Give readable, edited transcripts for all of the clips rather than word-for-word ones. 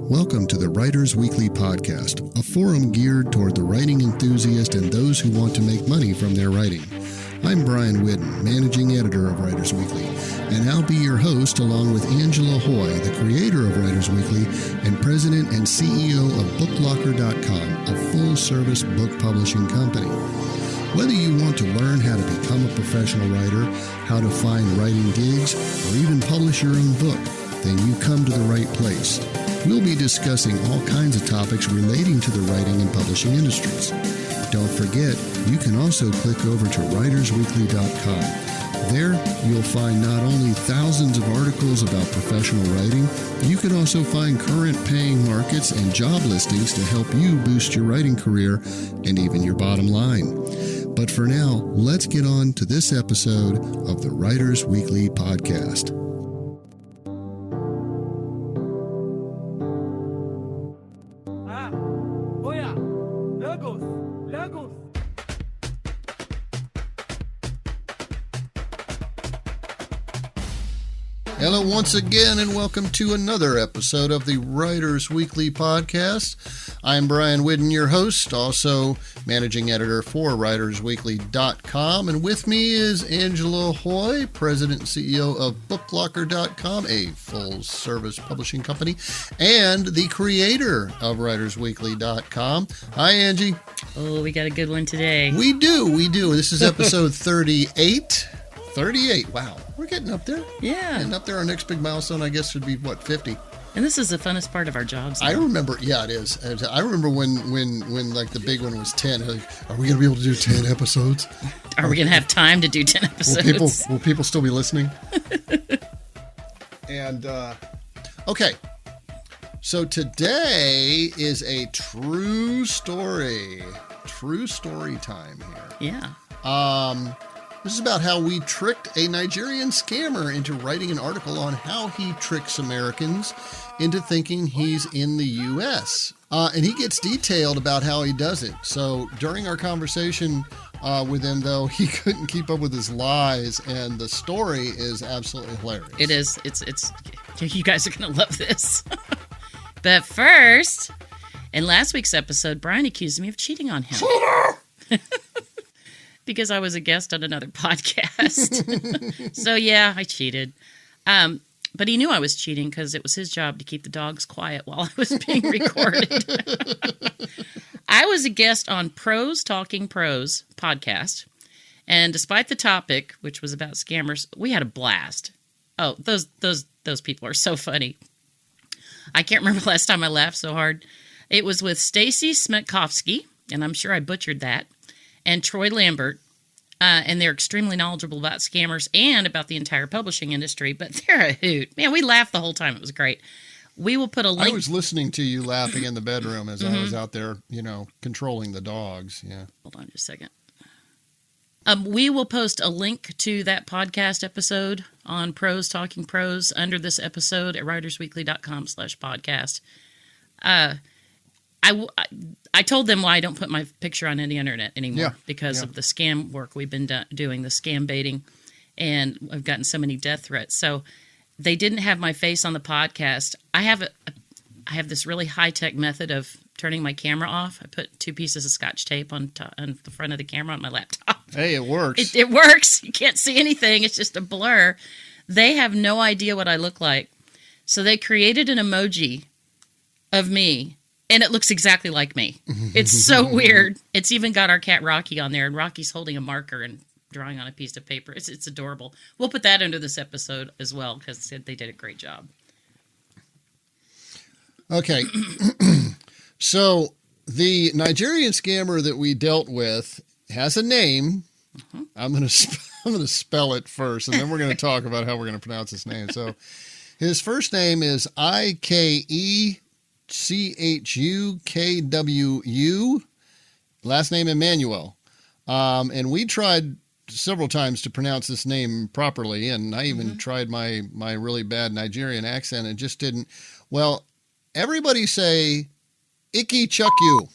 Welcome to the Writers Weekly Podcast, a forum geared toward the writing enthusiast and those who want to make money from their writing. I'm Brian Whidden, managing editor of Writers Weekly, and I'll be your host along with Angela Hoy, the creator of Writers Weekly and president and CEO of BookLocker.com, a full-service book publishing company. Whether you want to learn how to become a professional writer, how to find writing gigs, or even publish your own book, then you come to the right place. We'll be discussing all kinds of topics relating to the writing and publishing industries. Don't forget, you can also click over to writersweekly.com. There, you'll find not only thousands of articles about professional writing, you can also find current paying markets and job listings to help you boost your writing career and even your bottom line. But for now, let's get on to this episode of the Writers Weekly Podcast. Hello once again, and welcome to another episode of the Writers Weekly Podcast. I'm Brian Whidden, your host, also managing editor for writersweekly.com, and with me is Angela Hoy, president and CEO of BookLocker.com, a full-service publishing company, and the creator of writersweekly.com. Hi, Angie. Oh, we got a good one today. We do. This is episode 38. 38. Wow. We're getting up there. Yeah. Getting up there. Our next big milestone, I guess, would be, 50? And this is the funnest part of our jobs. I remember, yeah, it is. I remember when like, the big one was 10. Like, are we going to be able to do 10 episodes? Are we going to have time to do 10 episodes? Will people still be listening? And, okay. So today is a true story. True story time here. Yeah. This is about how we tricked a Nigerian scammer into writing an article on how he tricks Americans into thinking he's in the U.S. And he gets detailed about how he does it. So during our conversation with him, though, he couldn't keep up with his lies, and the story is absolutely hilarious. It is. It's. You guys are going to love this. But first, in last week's episode, Brian accused me of cheating on him. Because I was a guest on another podcast. So, yeah, I cheated. But he knew I was cheating because it was his job to keep the dogs quiet while I was being recorded. I was a guest on Pros Talking Pros podcast. And despite the topic, which was about scammers, we had a blast. Oh, those people are so funny. I can't remember the last time I laughed so hard. It was with Stacy Smetkovsky, and I'm sure I butchered that, and Troy Lambert, and they're extremely knowledgeable about scammers and about the entire publishing industry, but they're a hoot. Man, we laughed the whole time. It was great. We will put a link. I was listening to you laughing in the bedroom as I was out there, controlling the dogs. Yeah. Hold on just a second. We will post a link to that podcast episode on Pros Talking Pros under this episode at writersweekly.com/podcast. I told them why I don't put my picture on any internet anymore because of the scam work we've been doing, the scambaiting, and I've gotten so many death threats. So they didn't have my face on the podcast. I have this really high-tech method of turning my camera off. I put 2 pieces of Scotch tape on the front of the camera on my laptop. Hey, it works. It works. You can't see anything. It's just a blur. They have no idea what I look like. So they created an emoji of me, and it looks exactly like me. It's so weird. It's even got our cat Rocky on there, and Rocky's holding a marker and drawing on a piece of paper. It's adorable. We'll put that under this episode as well because they did a great job. Okay. So the Nigerian scammer that we dealt with has a name. I'm going to spell it first, and then we're going to talk about how we're going to pronounce his name. So his first name is IKECHUKWU, last name Emmanuel. And we tried several times to pronounce this name properly, and I even tried my really bad Nigerian accent. It just didn't. Well, everybody say Icky Chuck You.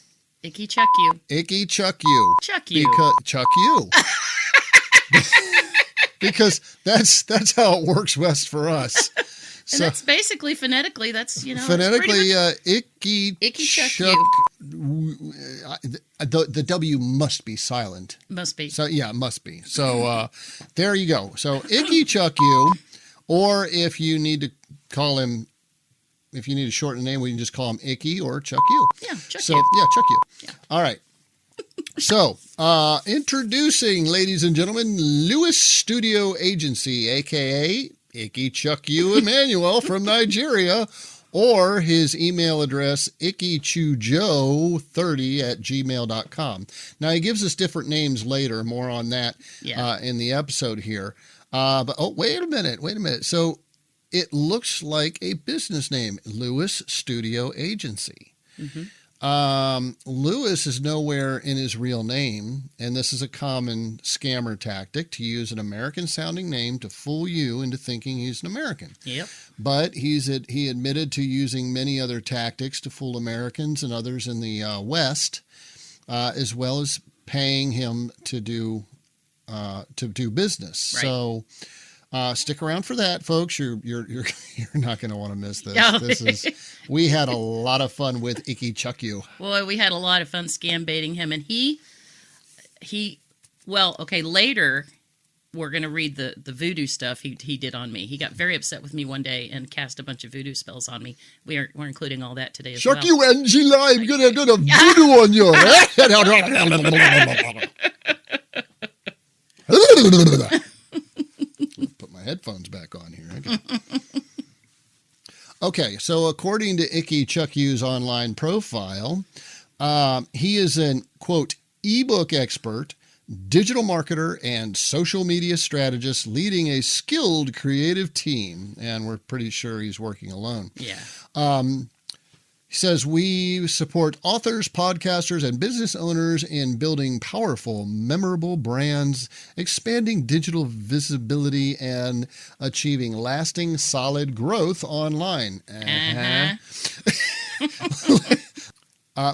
Icky Chuck You. Icky Chuck You. Chuck You. Because Chuck You. Because that's how it works best for us. And that's basically phonetically. That's phonetically icky chuck chuck. you. The W must be silent. Must be. So yeah, it must be. So there you go. So icky chuck you, or if you need to call him, if you need to shorten the name, we can just call him Icky or Chuck you. Yeah, Chuck so, you. Yeah, Chuck you. Yeah. All right. So, introducing, ladies and gentlemen, Lewis Studio Agency, a.k.a. Icky Chuck You Emmanuel from Nigeria, or his email address, ickychujo30@gmail.com. Now, he gives us different names later, more on that in the episode here. But wait a minute. So, it looks like a business name, Lewis Studio Agency. Mm-hmm. Lewis is nowhere in his real name, and this is a common scammer tactic to use an American-sounding name to fool you into thinking he's an American. Yep. But he admitted to using many other tactics to fool Americans and others in the West, as well as paying him to do business. Right. So. Stick around for that, folks. You're not going to want to miss this. No. We had a lot of fun with Icky Chuck You. Boy, we had a lot of fun scam baiting him, and later we're going to read the voodoo stuff he did on me. He got very upset with me one day and cast a bunch of voodoo spells on me. We're including all that today as well. Chuck you, Angela. I'm going to do the voodoo on you. Put my headphones back on here. Okay, so according to Icky Chuck You's online profile, he is an, quote, ebook expert, digital marketer, and social media strategist leading a skilled creative team. And we're pretty sure he's working alone. Yeah. He says, we support authors, podcasters, and business owners in building powerful, memorable brands, expanding digital visibility, and achieving lasting, solid growth online.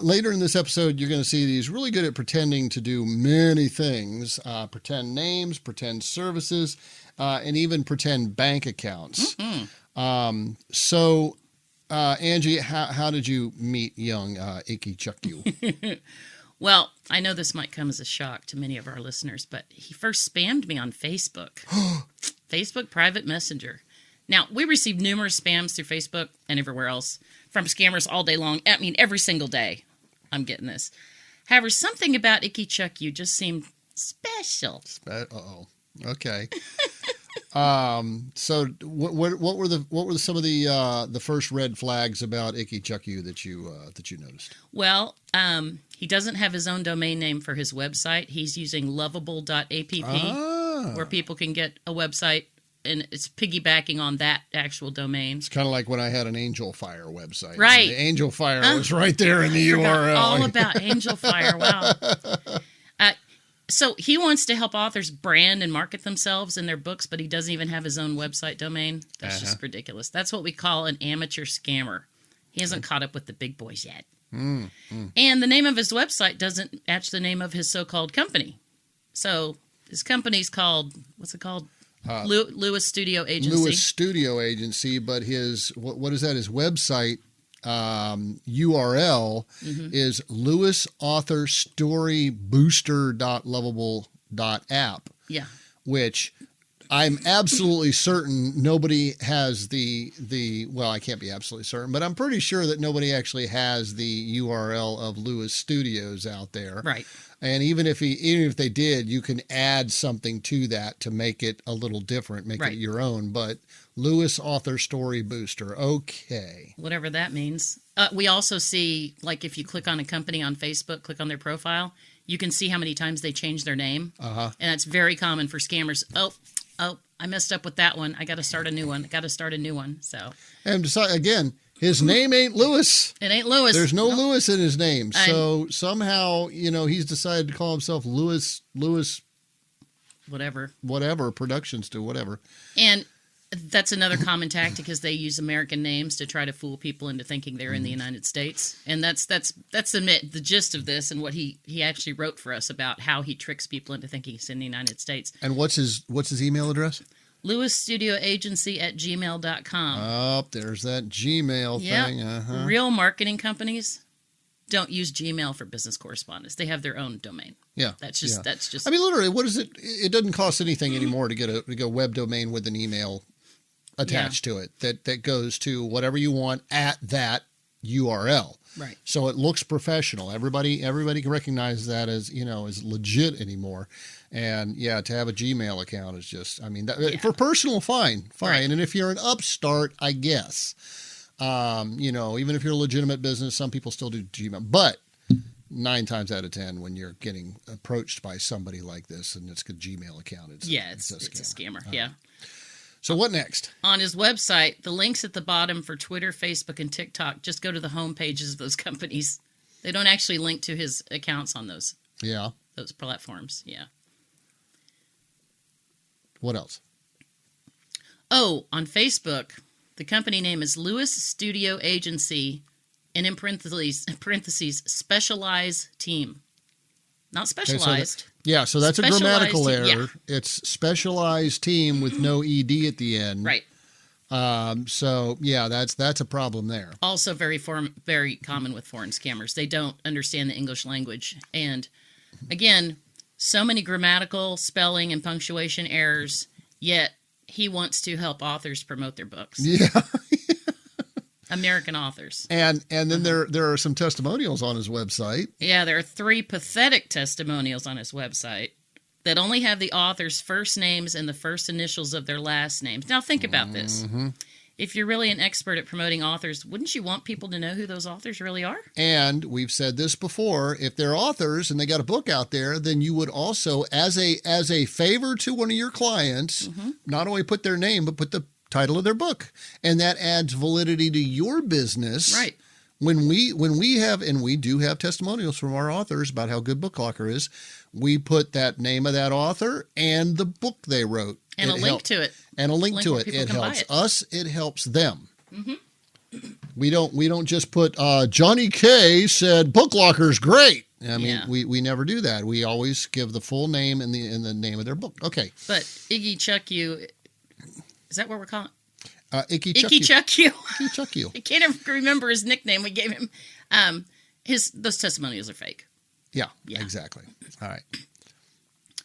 Later in this episode, you're going to see that he's really good at pretending to do many things, pretend names, pretend services, and even pretend bank accounts. Mm-hmm. Angie, how did you meet young Icky Chuck You? Well, I know this might come as a shock to many of our listeners, but he first spammed me on Facebook. Facebook Private Messenger. Now, we received numerous spams through Facebook and everywhere else from scammers all day long. I mean, every single day I'm getting this. However, something about Icky Chuck You just seemed special. Okay. So what were some of the first red flags about Icky Chuck You that you noticed? Well, he doesn't have his own domain name for his website. He's using lovable.app, where people can get a website, and it's piggybacking on that actual domain. It's kind of like when I had an Angel Fire website. Right. The Angel Fire was right there in the URL. All about Angel Fire. Wow. So he wants to help authors brand and market themselves in their books, but he doesn't even have his own website domain. That's just ridiculous. That's what we call an amateur scammer. He hasn't caught up with the big boys yet. And the name of his website doesn't match the name of his so-called company. So his company's called, what's it called? Lewis Studio Agency. Lewis Studio Agency, but his, what is that? His website URL is lewisauthorstory.booster.lovable.app. Yeah. Which I'm absolutely certain nobody has the well, I can't be absolutely certain, but I'm pretty sure that nobody actually has the URL of Lewis Studios out there. Right. And even if they did, you can add something to that to make it a little different, make it your own. But Lewis Author Story Booster, okay. Whatever that means. We also see, like, if you click on a company on Facebook, click on their profile, you can see how many times they change their name. And that's very common for scammers. Oh, I messed up with that one. I got to start a new one. So. And again, his name ain't Lewis. It ain't Lewis. There's no Lewis in his name. So somehow, he's decided to call himself Lewis, whatever, Productions to whatever. And that's another common tactic, is they use American names to try to fool people into thinking they're in the United States. And that's the gist of this, and what he actually wrote for us about how he tricks people into thinking he's in the United States. And what's his email address? LewisStudioAgency@gmail.com. Oh, there's that Gmail thing. Uh-huh. Real marketing companies don't use Gmail for business correspondence. They have their own domain. Yeah. That's just. I mean, literally, what is it? It doesn't cost anything anymore to get a web domain with an email attached to it that goes to whatever you want at that URL. Right. So it looks professional. Everybody can recognize that as legit anymore. And yeah, to have a Gmail account is just, I mean, for personal, fine. Right. And if you're an upstart, I guess, even if you're a legitimate business, some people still do Gmail, but 9 times out of 10, when you're getting approached by somebody like this and it's a Gmail account, it's a scammer. Yeah. So what next? On his website, the links at the bottom for Twitter, Facebook, and TikTok just go to the home pages of those companies. They don't actually link to his accounts on those platforms. Yeah. What else? Oh, on Facebook, the company name is Lewis Studio Agency, and in parentheses specialized team. Not specialized. So that's a grammatical error. Yeah. It's specialized team with no ED at the end. Right. That's a problem there. Also very common with foreign scammers. They don't understand the English language. And again, so many grammatical, spelling, and punctuation errors, yet he wants to help authors promote their books. Yeah. American authors. And then there are some testimonials on his website. Yeah, there are 3 pathetic testimonials on his website that only have the authors' first names and the first initials of their last names. Now think about this. If you're really an expert at promoting authors, wouldn't you want people to know who those authors really are? And we've said this before, if they're authors and they got a book out there, then you would also, as a favor to one of your clients, not only put their name, but put the title of their book, and that adds validity to your business. Right. When we have, and we do have testimonials from our authors about how good BookLocker is, we put that name of that author and the book they wrote. And a link to it. And a link to it. It helps us, it helps them. We don't just put Johnny K said BookLocker's great. I mean, we never do that. We always give the full name and the name of their book. Okay. But Iggy Chuck You, is that what we're calling? Icky Chuck You. Icky Chuck You. I can't ever remember his nickname we gave him. Those testimonials are fake. Yeah, exactly. All right.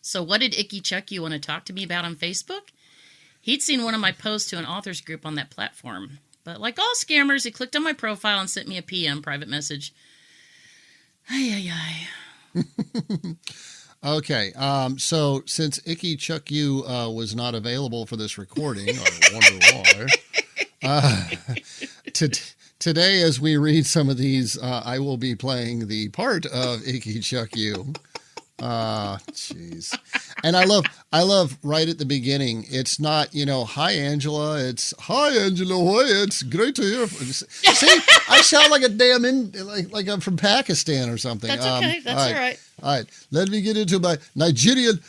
So what did Icky Chuck You want to talk to me about on Facebook? He'd seen one of my posts to an authors group on that platform. But like all scammers, he clicked on my profile and sent me a PM, private message. Okay, so since Icky Chuck You was not available for this recording, I wonder why, today as we read some of these, I will be playing the part of Icky Chuck You. Jeez. And I love right at the beginning, it's not, hi Angela, it's hi Angela, Hoy, it's great to hear from you. See, I sound like a damn like I'm from Pakistan or something. That's okay, that's all right. All right, let me get into my Nigerian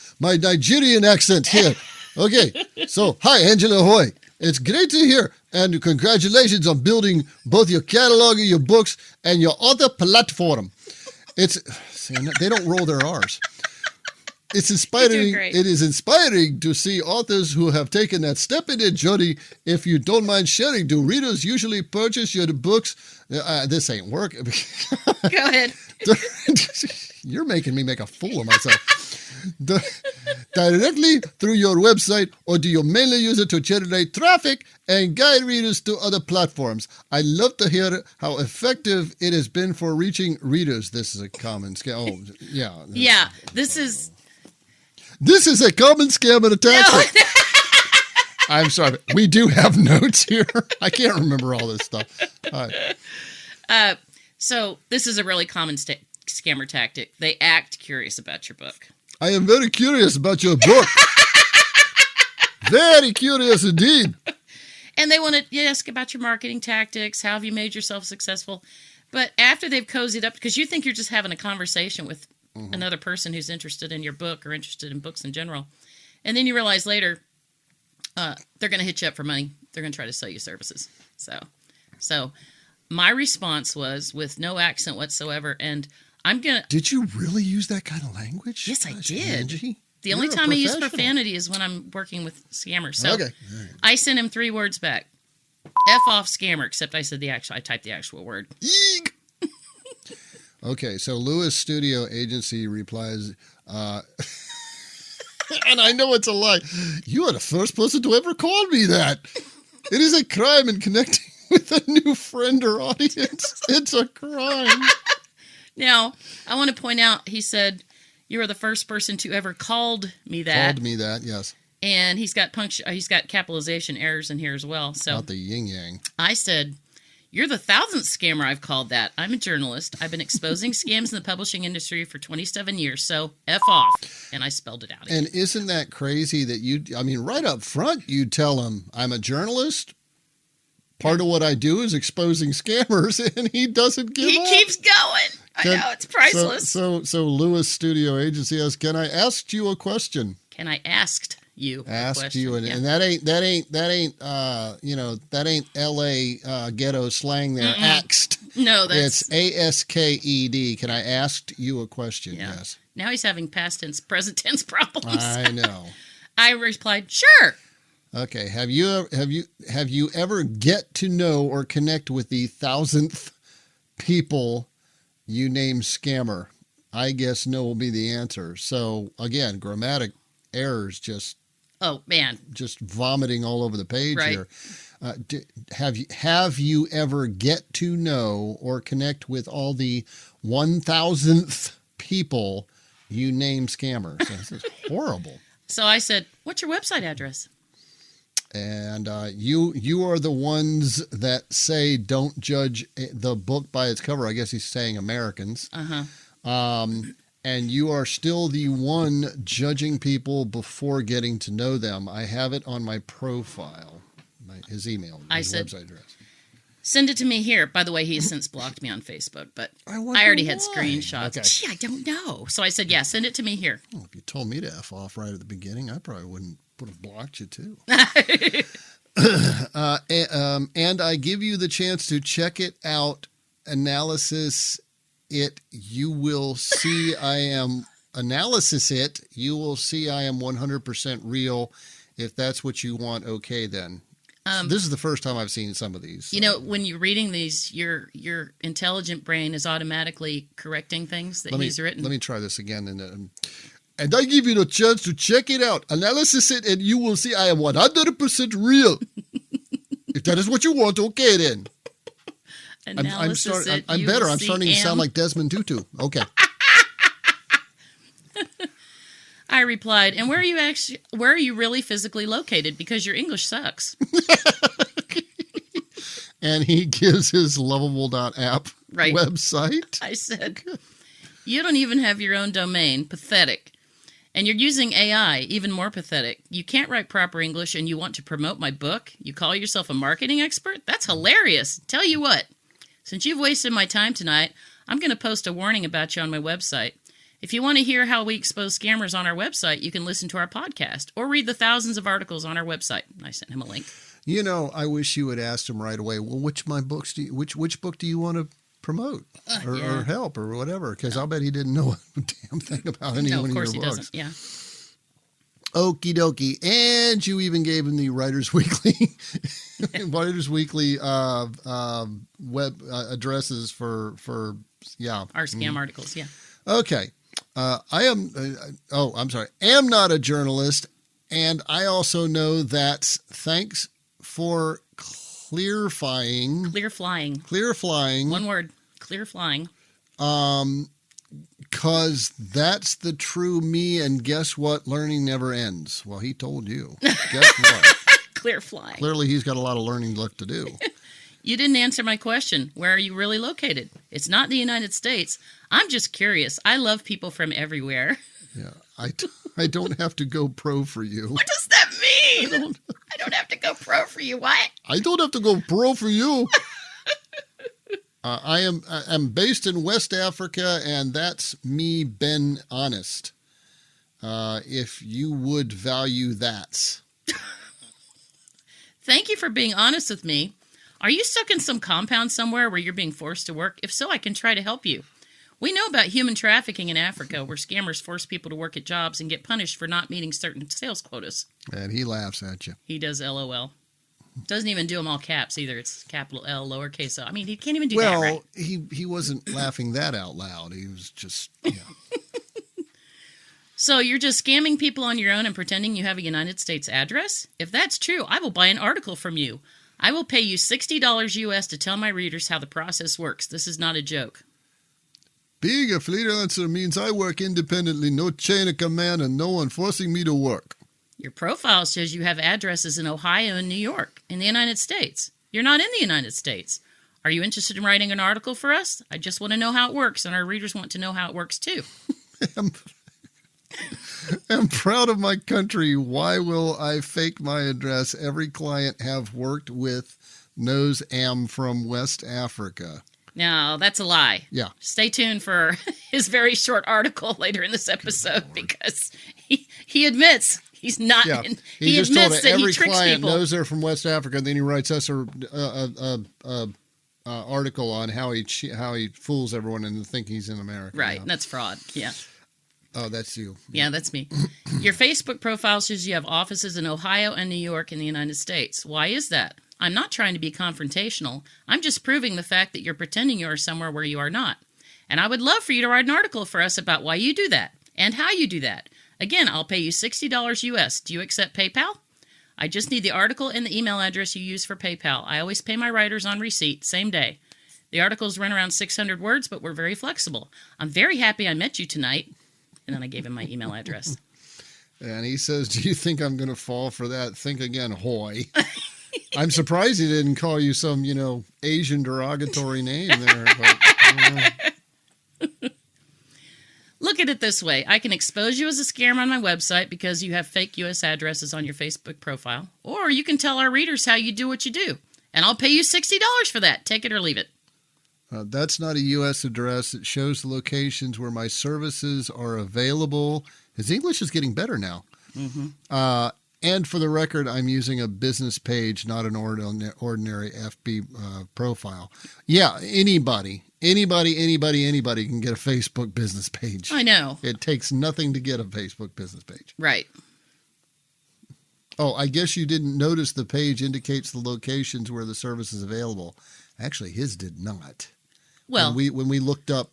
accent here. Okay, so hi Angela Hoy, it's great to hear, and congratulations on building both your catalog of your books and your author platform. They don't roll their R's. It's inspiring. It is inspiring to see authors who have taken that step in their journey. If you don't mind sharing, do readers usually purchase your books? This ain't working. Go ahead. You're making me make a fool of myself. Directly through your website, or do you mainly use it to generate traffic and guide readers to other platforms? I love to hear how effective it has been for reaching readers. This is a common scam. Oh, yeah. Yeah, this is a common scam and a tactic. No. I'm sorry. We do have notes here. I can't remember all this stuff. All right. So this is a really common scammer tactic. They act curious about your book. I am very curious about your book. Very curious indeed. And they want to ask about your marketing tactics. How have you made yourself successful? But after they've cozied up, because you think you're just having a conversation with another person who's interested in your book or interested in books in general. And then you realize later they're going to hit you up for money. They're going to try to sell you services. So my response was with no accent whatsoever. And I'm going to... Did you really use that kind of language? Yes, I did. Angie? The only time I use profanity is when I'm working with scammers. So okay. Right. I sent him 3 words back. F off scammer, except I typed the actual word. Eek! Okay, so Lewis Studio Agency replies, and I know it's a lie. You are the first person to ever call me that. It is a crime in connecting with a new friend or audience. It's a crime. Now, I want to point out, he said, you are the first person to ever called me that. Called me that, yes. And he's got capitalization errors in here as well. So Not the yin-yang. I said, you're the 1,000th scammer I've called that. I'm a journalist. I've been exposing scams in the publishing industry for 27 years, so F off. And I spelled it out again. And isn't that crazy that right up front, you tell him, I'm a journalist. Part of what I do is exposing scammers, and he doesn't give up. He keeps going. I know, it's priceless. So Lewis Studio Agency asks, can I ask you a question? Can I asked you a question? You, and, yeah. and that ain't LA ghetto slang there. Axed. No, that's... It's ASKED. Can I ask you a question? Yeah. Yes. Now he's having past tense, present tense problems. I know. I replied, sure. Okay. Have you ever get to know or connect with the 1,000th people you name scammer? I guess no will be the answer. So again, grammatic errors just vomiting all over the page right. here. Have you ever get to know or connect with all the 1,000th people you name scammer? So this is horrible. So I said, what's your website address? And you are the ones that say don't judge the book by its cover. I guess he's saying Americans. And you are still the one judging people before getting to know them. I have it on my profile, his email, his website address. Send it to me here. By the way, he has since blocked me on Facebook, but I already had screenshots. Okay. Gee, I don't know. So I said, yeah, send it to me here. Well, if you told me to F off right at the beginning, I probably would have blocked you too. And I give you the chance to check it out, analysis it. You will see I am 100% real. If that's what you want, okay then. This is the first time I've seen some of these. So. You know, when you're reading these, your intelligent brain is automatically correcting things that he's written. Let me try this again. And I give you the chance to check it out, analysis it, and you will see I am 100% real. If that is what you want, okay then. I'm better. I'm starting to sound like Desmond Tutu. Okay. I replied, and where are you really physically located? Because your English sucks. And he gives his lovable.app website. I said, you don't even have your own domain. Pathetic. And you're using AI, even more pathetic. You can't write proper English and you want to promote my book? You call yourself a marketing expert? That's hilarious. Tell you what, since you've wasted my time tonight, I'm going to post a warning about you on my website. If you want to hear how we expose scammers on our website, you can listen to our podcast or read the thousands of articles on our website. I sent him a link. You know, I wish you had asked him right away, well, which book do you want to promote or help or whatever? Because I'll bet he didn't know a damn thing about any one of your books. No, of course he doesn't, yeah. Okie dokie. And you even gave him the Writers Weekly web addresses for our scam articles, yeah. Okay. am not a journalist, and I also know that thanks for clear flying. One word, clear flying. Because that's the true me, and guess what? Learning never ends. Well, he told you. Guess what? Clear flying. Clearly, he's got a lot of learning left to do. You didn't answer my question. Where are you really located? It's not the United States. I'm just curious. I love people from everywhere. Yeah, I don't have to go pro for you. What does that mean? I don't have to go pro for you. What? I don't have to go pro for you. I'm based in West Africa, and that's me, Ben Honest. If you would value that. Thank you for being honest with me. Are you stuck in some compound somewhere where you're being forced to work? If so, I can try to help you. We know about human trafficking in Africa, where scammers force people to work at jobs and get punished for not meeting certain sales quotas. And he laughs at you. He does LOL. Doesn't even do them all caps either. It's capital L, lowercase o. I mean, he can't even do that right. Well, he wasn't laughing that out loud. He was just, So you're just scamming people on your own and pretending you have a United States address? If that's true, I will buy an article from you. I will pay you $60 US to tell my readers how the process works. This is not a joke. Being a freelancer means I work independently, no chain of command, and no one forcing me to work. Your profile says you have addresses in Ohio and New York, in the United States. You're not in the United States. Are you interested in writing an article for us? I just want to know how it works, and our readers want to know how it works too. I'm proud of my country. Why will I fake my address? Every client have worked with knows am from West Africa. No, that's a lie. Yeah. Stay tuned for his very short article later in this episode because he admits he's not. Yeah. He just admits told that every he tricks client people. knows they're from West Africa, and then he writes us a article on how he fools everyone into thinking he's in America. Right, Yeah. that's fraud. Yeah. Oh, that's you. Yeah, that's me. Your Facebook profile says you have offices in Ohio and New York in the United States. Why is that? I'm not trying to be confrontational. I'm just proving the fact that you're pretending you are somewhere where you are not. And I would love for you to write an article for us about why you do that and how you do that. Again, I'll pay you $60 US. Do you accept PayPal? I just need the article and the email address you use for PayPal. I always pay my writers on receipt, same day. The articles run around 600 words, but we're very flexible. I'm very happy I met you tonight. And then I gave him my email address. And he says, do you think I'm going to fall for that? Think again, hoy. I'm surprised he didn't call you some, Asian derogatory name there. But, Look at it this way. I can expose you as a scammer on my website because you have fake U.S. addresses on your Facebook profile. Or you can tell our readers how you do what you do. And I'll pay you $60 for that. Take it or leave it. That's not a U.S. address. It shows the locations where my services are available. His English is getting better now. Mm-hmm. And for the record, I'm using a business page, not an ordinary FB profile. Yeah, anybody can get a Facebook business page. I know. It takes nothing to get a Facebook business page. Right. Oh, I guess you didn't notice the page indicates the locations where the service is available. Actually, his did not. Well, when we looked up,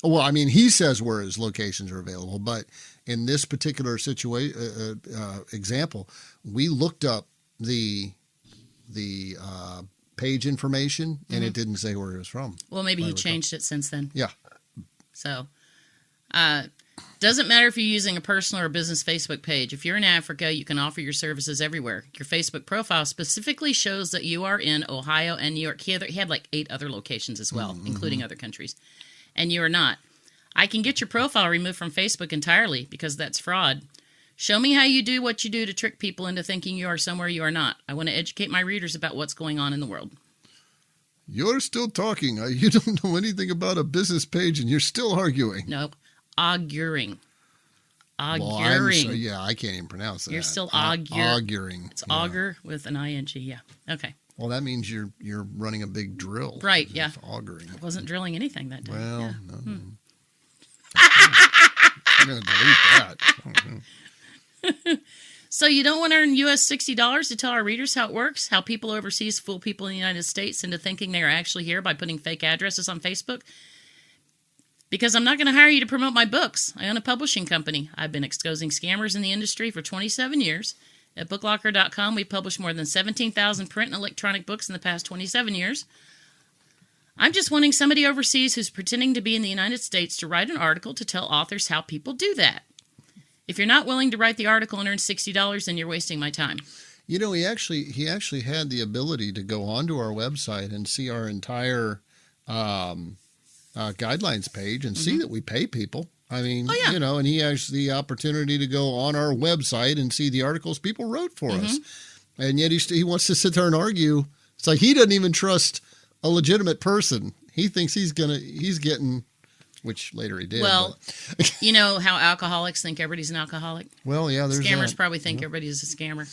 well, I mean, he says where his locations are available, but in this particular example, we looked up the page information, and it didn't say where it was from. Well, maybe he changed it since then. Yeah. So, doesn't matter if you're using a personal or business Facebook page. If you're in Africa, you can offer your services everywhere. Your Facebook profile specifically shows that you are in Ohio and New York. He had like 8 other locations as well, including other countries. And you are not. I can get your profile removed from Facebook entirely because that's fraud. Show me how you do what you do to trick people into thinking you are somewhere you are not. I want to educate my readers about what's going on in the world. You're still talking. You don't know anything about a business page, and you're still arguing. Nope. Auguring. Well, yeah, I can't even pronounce that. You're still auguring. It's augur with an ing. Yeah. Okay. Well, that means you're running a big drill. Right. Yeah. Auguring. I wasn't drilling anything that day. Well, yeah. no. I'm going to delete that. So you don't want to earn US $60 to tell our readers how it works? How people overseas fool people in the United States into thinking they are actually here by putting fake addresses on Facebook? Because I'm not going to hire you to promote my books. I own a publishing company. I've been exposing scammers in the industry for 27 years. At booklocker.com, we've published more than 17,000 print and electronic books in the past 27 years. I'm just wanting somebody overseas who's pretending to be in the United States to write an article to tell authors how people do that. If you're not willing to write the article and earn $60, then you're wasting my time. You know, he actually had the ability to go onto our website and see our entire guidelines page and see that we pay people. I mean, and he has the opportunity to go on our website and see the articles people wrote for us. And yet he wants to sit there and argue. It's like he doesn't even trust a legitimate person. He thinks he's getting, which later he did. Well, you know how alcoholics think everybody's an alcoholic? Well, yeah, there's Scammers that. probably think everybody's a scammer.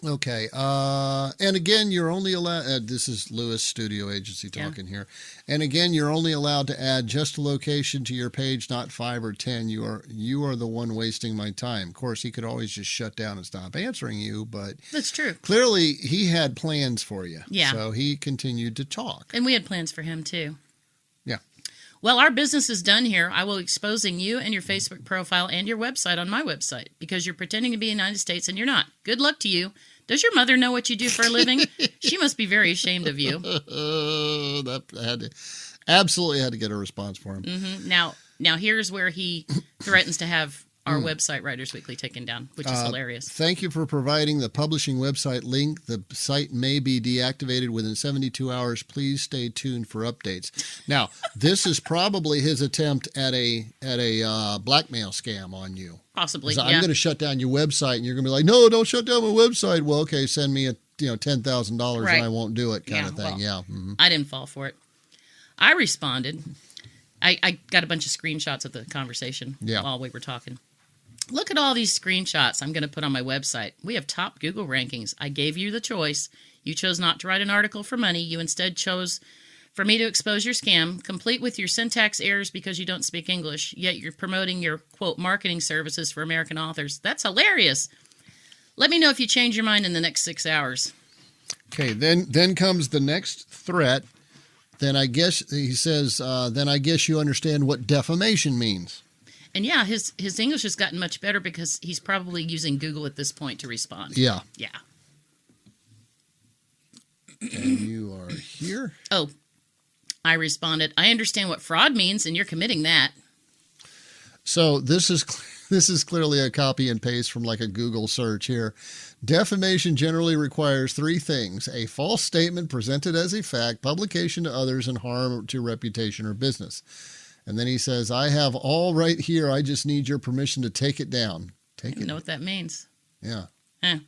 Okay. And again, you're only allowed, this is Lewis Studio Agency talking here. And again, you're only allowed to add just a location to your page, not 5 or 10. You are the one wasting my time. Of course, he could always just shut down and stop answering you, but That's true. clearly he had plans for you. Yeah. So he continued to talk. And we had plans for him too. Yeah. Well, our business is done here. I will be exposing you and your Facebook profile and your website on my website because you're pretending to be in the United States and you're not. Good luck to you. Does your mother know what you do for a living? She must be very ashamed of you. Absolutely had to get a response for him. Mm-hmm. Now here's where he threatens to have our website, Writers Weekly, taken down, which is hilarious. Thank you for providing the publishing website link. The site may be deactivated within 72 hours. Please stay tuned for updates. Now, this is probably his attempt at a blackmail scam on you. Possibly, I'm going to shut down your website, and you're going to be like, no, don't shut down my website. Well, okay, send me $10,000 Right. and I won't do it kind of thing. Well, Yeah. Mm-hmm. I didn't fall for it. I responded. I got a bunch of screenshots of the conversation while we were talking. Look at all these screenshots I'm going to put on my website. We have top Google rankings. I gave you the choice. You chose not to write an article for money. You instead chose for me to expose your scam, complete with your syntax errors because you don't speak English, yet you're promoting your, quote, marketing services for American authors. That's hilarious. Let me know if you change your mind in the next 6 hours. Okay, then comes the next threat. Then I guess, he says, then I guess you understand what defamation means. And yeah, his English has gotten much better because he's probably using Google at this point to respond. Yeah. Yeah. And you are here. Oh, I responded, I understand what fraud means, and you're committing that. So this is clearly a copy and paste from like a Google search here. Defamation generally requires 3 things: a false statement presented as a fact, publication to others, and harm to reputation or business. And then he says, I have all right here. I just need your permission to take it down. I don't know what that means. Yeah. Eh.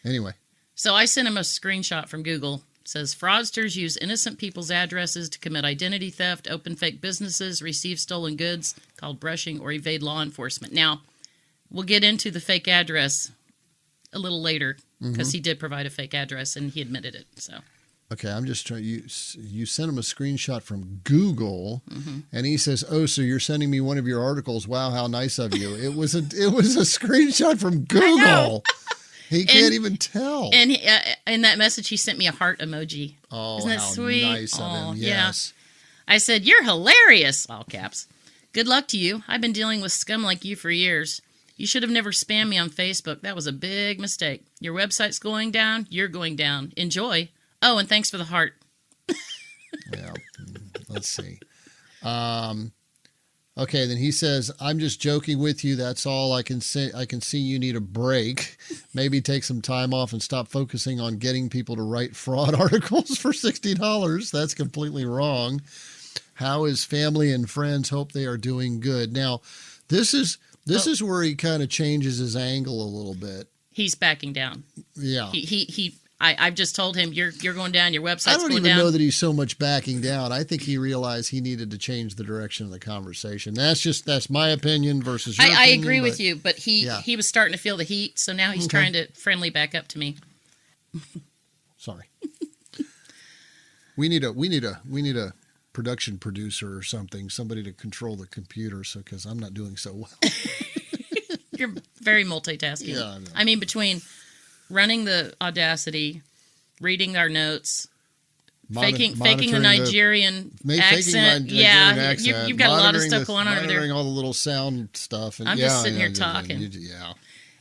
Anyway. So I sent him a screenshot from Google. It says, fraudsters use innocent people's addresses to commit identity theft, open fake businesses, receive stolen goods, called brushing, or evade law enforcement. Now, we'll get into the fake address a little later because he did provide a fake address and he admitted it. So. Okay, I'm just trying. You sent him a screenshot from Google, and he says, "Oh, so you're sending me one of your articles? Wow, how nice of you!" It was a screenshot from Google. He can't even tell. And in that message, he sent me a heart emoji. Oh, isn't that how sweet? nice of him! Yes. Yeah. I said, "You're hilarious!" All caps. Good luck to you. I've been dealing with scum like you for years. You should have never spammed me on Facebook. That was a big mistake. Your website's going down. You're going down. Enjoy. Oh, and thanks for the heart. Yeah. Let's see. Okay, then he says, I'm just joking with you. That's all I can say. I can see you need a break. Maybe take some time off and stop focusing on getting people to write fraud articles for $60. That's completely wrong. How is family and friends? Hope they are doing good. Now, this is where he kind of changes his angle a little bit. He's backing down. Yeah. I've just told him you're going down. Your website's going down. I don't even know that he's so much backing down. I think he realized he needed to change the direction of the conversation. That's my opinion versus your opinion. I agree with you, but he was starting to feel the heat, so now he's trying to friendly back up to me. Sorry. We need a production producer or something, somebody to control the computer, because I'm not doing so well. You're very multitasking. Yeah, I know. I mean, between running the Audacity, reading our notes, faking the Nigerian accent. You've got a lot of stuff going on over there. Monitoring all the little sound stuff. And I'm just sitting here talking. Yeah.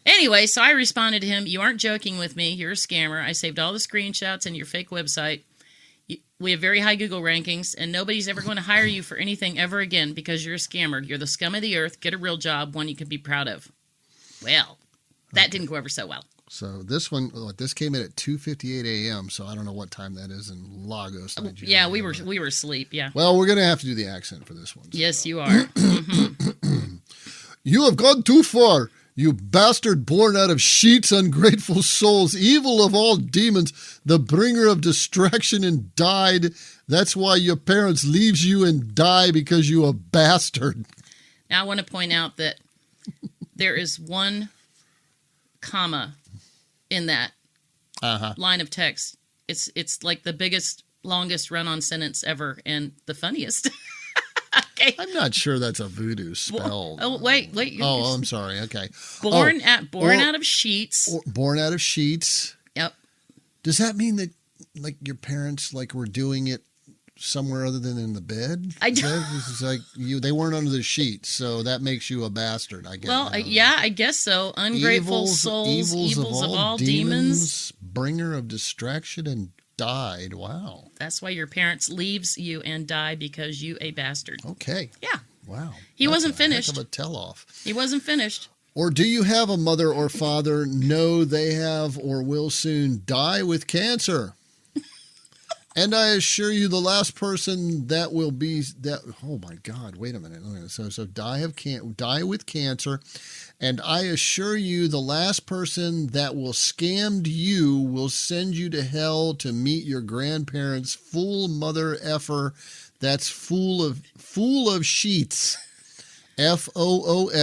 Anyway, so I responded to him, you aren't joking with me. You're a scammer. I saved all the screenshots and your fake website. We have very high Google rankings, and nobody's ever going to hire you for anything ever again because you're a scammer. You're the scum of the earth. Get a real job, one you can be proud of. Well, that didn't go over so well. So this came in at 2:58 a.m. So I don't know what time that is in Lagos, Nigeria. Yeah, we were asleep. Yeah. Well, we're gonna have to do the accent for this one. Yes, you are. You have gone too far, you bastard born out of sheets, ungrateful souls, evil of all demons, the bringer of distraction and died. That's why your parents leaves you and die because you a bastard. Now I want to point out that there is one comma in that line of text. It's like the biggest, longest run-on sentence ever, and the funniest. Okay. I'm not sure that's a voodoo spell. Wait. Oh, I'm sorry. Okay. Born out of sheets. Born out of sheets. Yep. Does that mean that, like, your parents, like, were doing it somewhere other than in the bed? It's like they weren't under the sheets, so that makes you a bastard, I guess. Well, I guess so. Ungrateful souls, evils of all demons, bringer of distraction, and died. Wow. That's why your parents leaves you and die, because you a bastard. Okay. Yeah. Wow. He wasn't finished. Heck of a tell-off. He wasn't finished. Or do you have a mother or father know they have or will soon die with cancer? And I assure you, the last person that will be that. Oh my God! Wait a minute. So die with cancer, and I assure you, the last person that will scam you will send you to hell to meet your grandparents' full mother effer. That's full of sheets. FOOL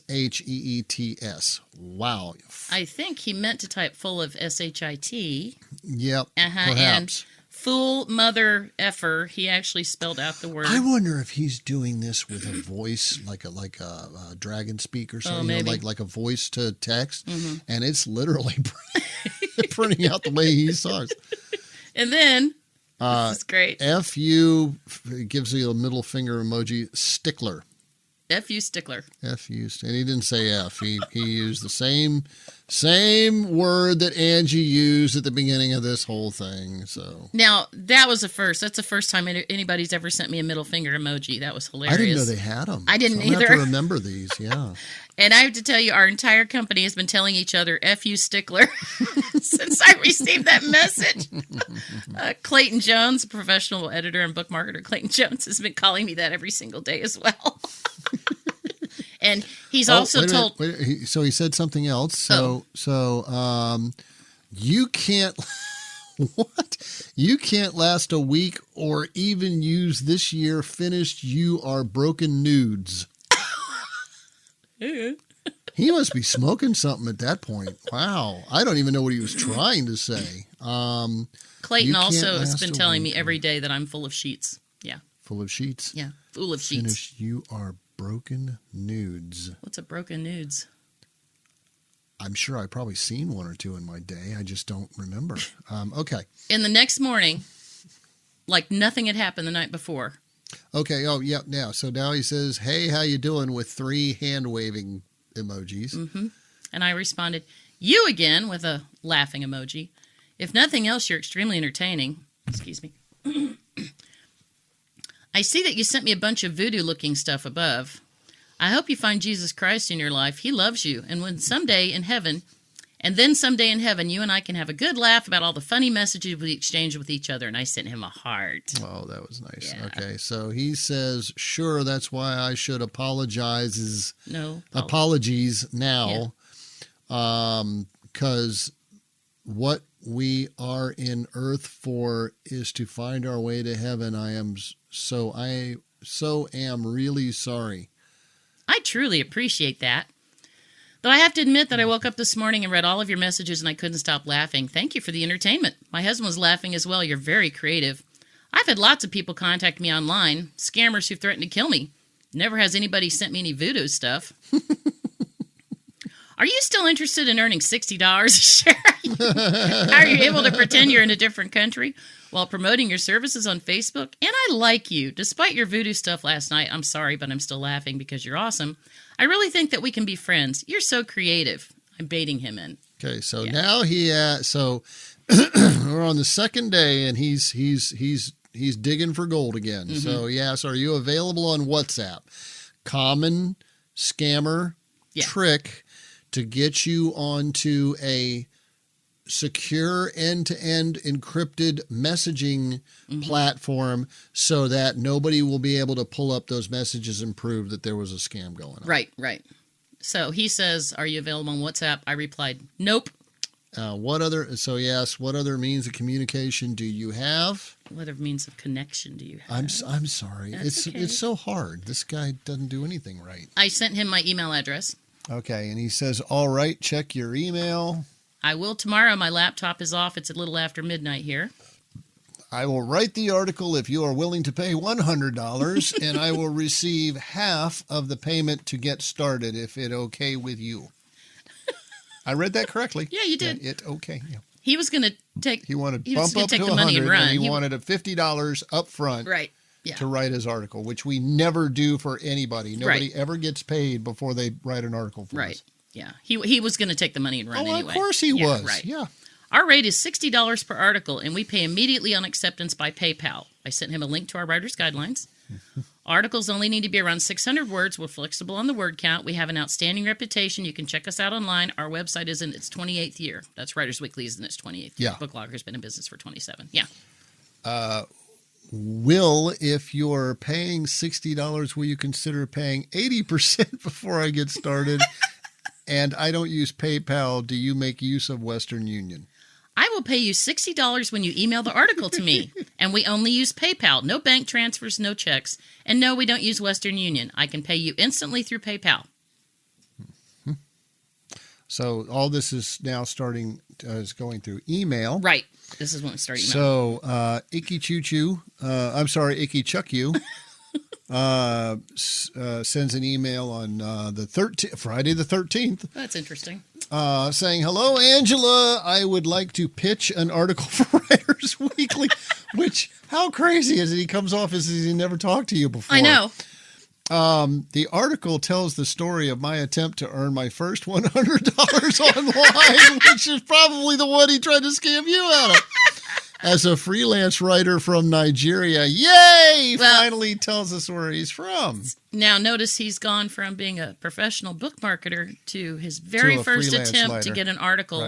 of SHEETS. Wow. I think he meant to type full of SHIT. Yep. Perhaps. And full mother effer. He actually spelled out the word. I wonder if he's doing this with a voice like a dragon speak or something. Maybe. Like a voice to text, and it's literally printing out the way he talks. And then. This is great. FU gives you a middle finger emoji. Stickler. FU stickler. And he didn't say F. He used the same word that Angie used at the beginning of this whole thing. So now that was a first. That's the first time anybody's ever sent me a middle finger emoji. That was hilarious. I didn't know they had them. I didn't either. I have to remember these. Yeah. And I have to tell you, our entire company has been telling each other "F you, stickler" since I received that message. Clayton Jones, professional editor and book marketer, Clayton Jones has been calling me that every single day as well. And he's also told. So he said something else. So you can't. What? You can't last a week or even use this year finished. You are broken nudes. He must be smoking something at that point. Wow. I don't even know what he was trying to say. Clayton also has been telling me every day that I'm full of sheets. Yeah. Full of sheets? Yeah. Full of sheets. Finished. You are broken nudes. What's a broken nudes? I'm sure I've probably seen one or two in my day. I just don't remember. Okay. And the next morning, like nothing had happened the night before. Okay. Oh, yeah. Now, so now he says, "Hey, how you doing?" with 3 hand-waving emojis. Mm-hmm. And I responded, "You again," with a laughing emoji. "If nothing else, you're extremely entertaining." Excuse me. "I see that you sent me a bunch of voodoo-looking stuff above. I hope you find Jesus Christ in your life. He loves you. And then someday in heaven, you and I can have a good laugh about all the funny messages we exchange with each other." And I sent him a heart. Oh, that was nice. Yeah. Okay, so he says, "Sure, that's why I should apologize." No. Apologies now. Because what we are in earth for is to find our way to heaven. I am really sorry. I truly appreciate that. Though I have to admit that I woke up this morning and read all of your messages and I couldn't stop laughing. Thank you for the entertainment. My husband was laughing as well. You're very creative. I've had lots of people contact me online, scammers who threatened to kill me. Never has anybody sent me any voodoo stuff. Are you still interested in earning $60 a share? Are you able to pretend you're in a different country while promoting your services on Facebook? And I like you. Despite your voodoo stuff last night, I'm sorry, but I'm still laughing because you're awesome. I really think that we can be friends. You're so creative. I'm baiting him in. Okay, so now so we're on the second day, and he's digging for gold again. Mm-hmm. So yes, are you available on WhatsApp? Common scammer trick to get you onto a secure end-to-end encrypted messaging platform so that nobody will be able to pull up those messages and prove that there was a scam going on. Right. So he says, "Are you available on WhatsApp?" I replied, "Nope." What other means of communication do you have? What other means of connection do you have? I'm sorry. That's okay. It's so hard. This guy doesn't do anything right. I sent him my email address. Okay, and he says, "All right, check your email." I will tomorrow. My laptop is off. It's a little after midnight here. I will write the article if you are willing to pay $100, and I will receive half of the payment to get started if it okay with you. I read that correctly. Yeah, you did. Yeah, okay. Yeah. He was going to take. He wanted he bump was up take to the money 100, and run. and he wanted a $50 up front. Right. Yeah. To write his article, which we never do for anybody. Nobody ever gets paid before they write an article for us. Yeah. He was going to take the money and run anyway. Of course he was. Right. Yeah. Our rate is $60 per article, and we pay immediately on acceptance by PayPal. I sent him a link to our writer's guidelines. Articles only need to be around 600 words. We're flexible on the word count. We have an outstanding reputation. You can check us out online. Our website is in its 28th year. That's Writers Weekly is in its 28th year. Yeah. Book Logger has been in business for 27. Yeah. If you're paying $60, will you consider paying 80% before I get started? And I don't use PayPal. Do you make use of Western Union? I will pay you $60 when you email the article to me. And we only use PayPal. No bank transfers, no checks. And no, we don't use Western Union. I can pay you instantly through PayPal. So all this is now is going through email. Right. This is when we start emailing. So Icky Choo Choo, Icky Chuck You, sends an email on Friday the 13th. That's interesting. Saying, hello, Angela. I would like to pitch an article for Writers Weekly, which, how crazy is it? He comes off as he never talked to you before. I know. The article tells the story of my attempt to earn my first $100 online, which is probably the one he tried to scam you out of. As a freelance writer from Nigeria, yay! Well, finally tells us where he's from. Now, notice he's gone from being a professional book marketer to his very first attempt to get an article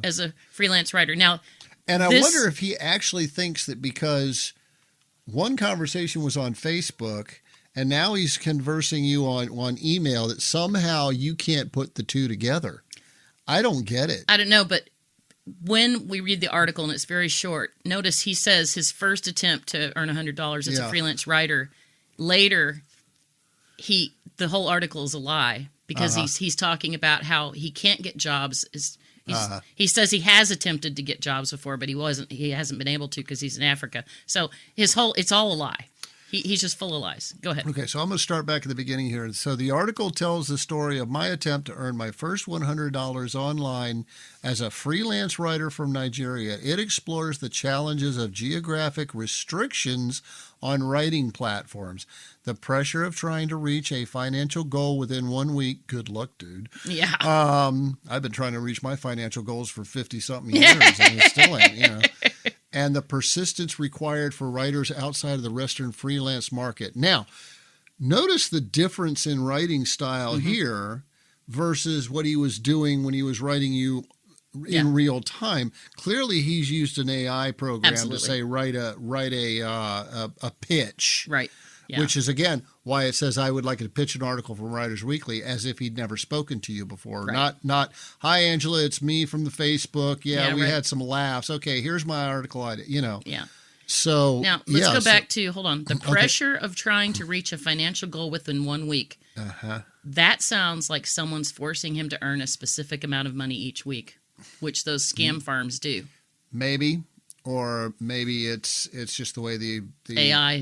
as a freelance writer. Now, and I wonder if he actually thinks that because one conversation was on Facebook and now he's conversing you on email, that somehow you can't put the two together. I don't get it. I don't know, but when we read the article, and it's very short, notice he says his first attempt to earn $100 as a freelance writer. Later, the whole article is a lie because he's talking about how he can't get jobs. He says he has attempted to get jobs before, but he hasn't been able to because he's in Africa. So it's all a lie. He's just full of lies. Go ahead. Okay, so I'm going to start back at the beginning here. So the article tells the story of my attempt to earn my first $100 online as a freelance writer from Nigeria. It explores the challenges of geographic restrictions on writing platforms, the pressure of trying to reach a financial goal within 1 week. Good luck, dude. Yeah. I've been trying to reach my financial goals for 50-something years, and it still ain't, and the persistence required for writers outside of the Western freelance market. Now, notice the difference in writing style here versus what he was doing when he was writing you in real time. Clearly, he's used an AI program to say write a pitch, right? Yeah. Which is again why it says I would like to pitch an article from Writers Weekly, as if he'd never spoken to you before. Right. Not hi Angela, it's me from the Facebook. We had some laughs. Okay, here's my article idea. Yeah. So now let's go back to the pressure of trying to reach a financial goal within 1 week. That sounds like someone's forcing him to earn a specific amount of money each week, which those scam farms do. Maybe. Or maybe it's just the way the AI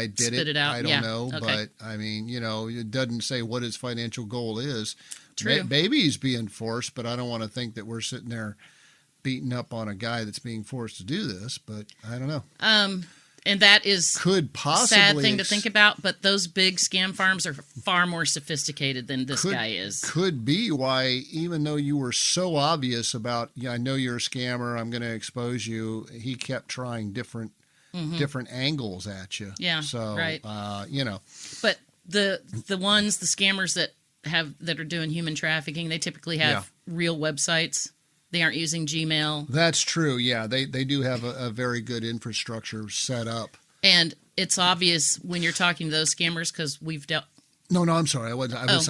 did spit it out. I don't know, but I mean, it doesn't say what his financial goal is. True. Maybe he's being forced, but I don't want to think that we're sitting there beating up on a guy that's being forced to do this. But I don't know. And that is could possibly sad thing to think about, but those big scam farms are far more sophisticated than this guy is. Could be why, even though you were so obvious about, I know you're a scammer, I'm going to expose you, he kept trying different angles at you. Yeah, so, right. But the scammers that are doing human trafficking, they typically have real websites. They aren't using Gmail. That's true. Yeah, they do have a very good infrastructure set up. And it's obvious when you're talking to those scammers because we've dealt. No, I'm sorry. I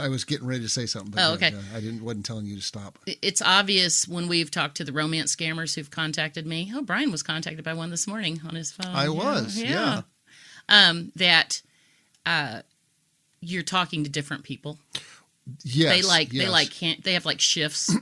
was getting ready to say something. But okay. I wasn't telling you to stop. It's obvious when we've talked to the romance scammers who've contacted me. Oh, Brian was contacted by one this morning on his phone. I was. Yeah. That you're talking to different people. Yes. They have like shifts.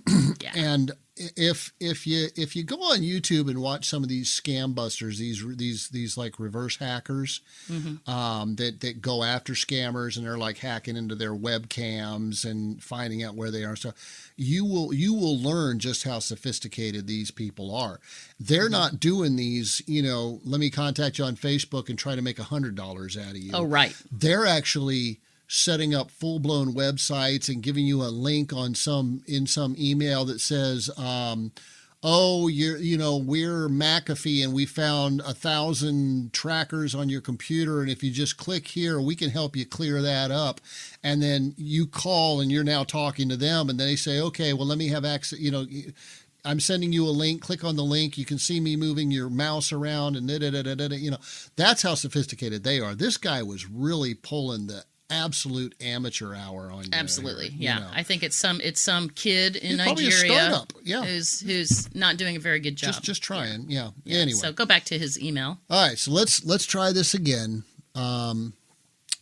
And if you go on YouTube and watch some of these scam busters, these like reverse hackers, that go after scammers, and they're like hacking into their webcams and finding out where they are. So you will learn just how sophisticated these people are. They're not doing these, let me contact you on Facebook and try to make $100 out of you. Oh, right. They're actually setting up full-blown websites and giving you a link in some email that says, we're McAfee and we found 1,000 trackers on your computer, and if you just click here, we can help you clear that up. And then you call and you're now talking to them, and they say, okay, well, let me have access, I'm sending you a link, click on the link, you can see me moving your mouse around, and that's how sophisticated they are. This guy was really pulling the absolute amateur hour on you. Absolutely. There, yeah. I think it's some kid in probably Nigeria a startup. Yeah. who's not doing a very good job. Just trying. Yeah. Anyway. So go back to his email. All right, so let's try this again.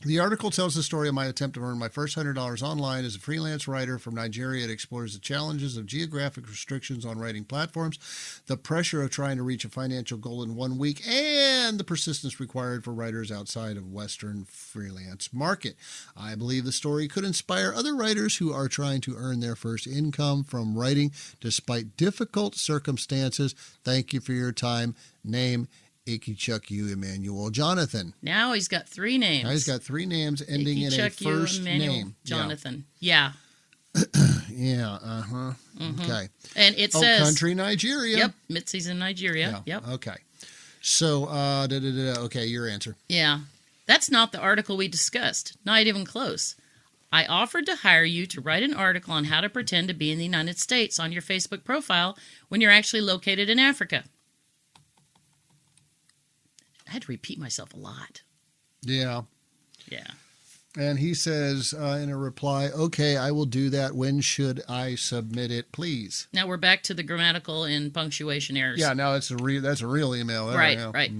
The article tells the story of my attempt to earn my first $100 online as a freelance writer from Nigeria. It explores the challenges of geographic restrictions on writing platforms, the pressure of trying to reach a financial goal in 1 week, and the persistence required for writers outside of Western freelance market. I believe the story could inspire other writers who are trying to earn their first income from writing despite difficult circumstances. Thank you for your time. Name Ikichukwu Emmanuel Jonathan. Now he's got 3 names. Now he's got 3 names ending in a first Emmanuel name. Jonathan. Yeah. Yeah. Okay. And it says country Nigeria. Yep. Mitzi's in Nigeria. Yeah. Yep. Okay. So, okay, your answer. Yeah. That's not the article we discussed. Not even close. I offered to hire you to write an article on how to pretend to be in the United States on your Facebook profile when you're actually located in Africa. I had to repeat myself a lot. Yeah. Yeah. And he says in a reply, okay, I will do that. When should I submit it, please? Now we're back to the grammatical and punctuation errors. Yeah, now that's a real email. Right, yeah. right.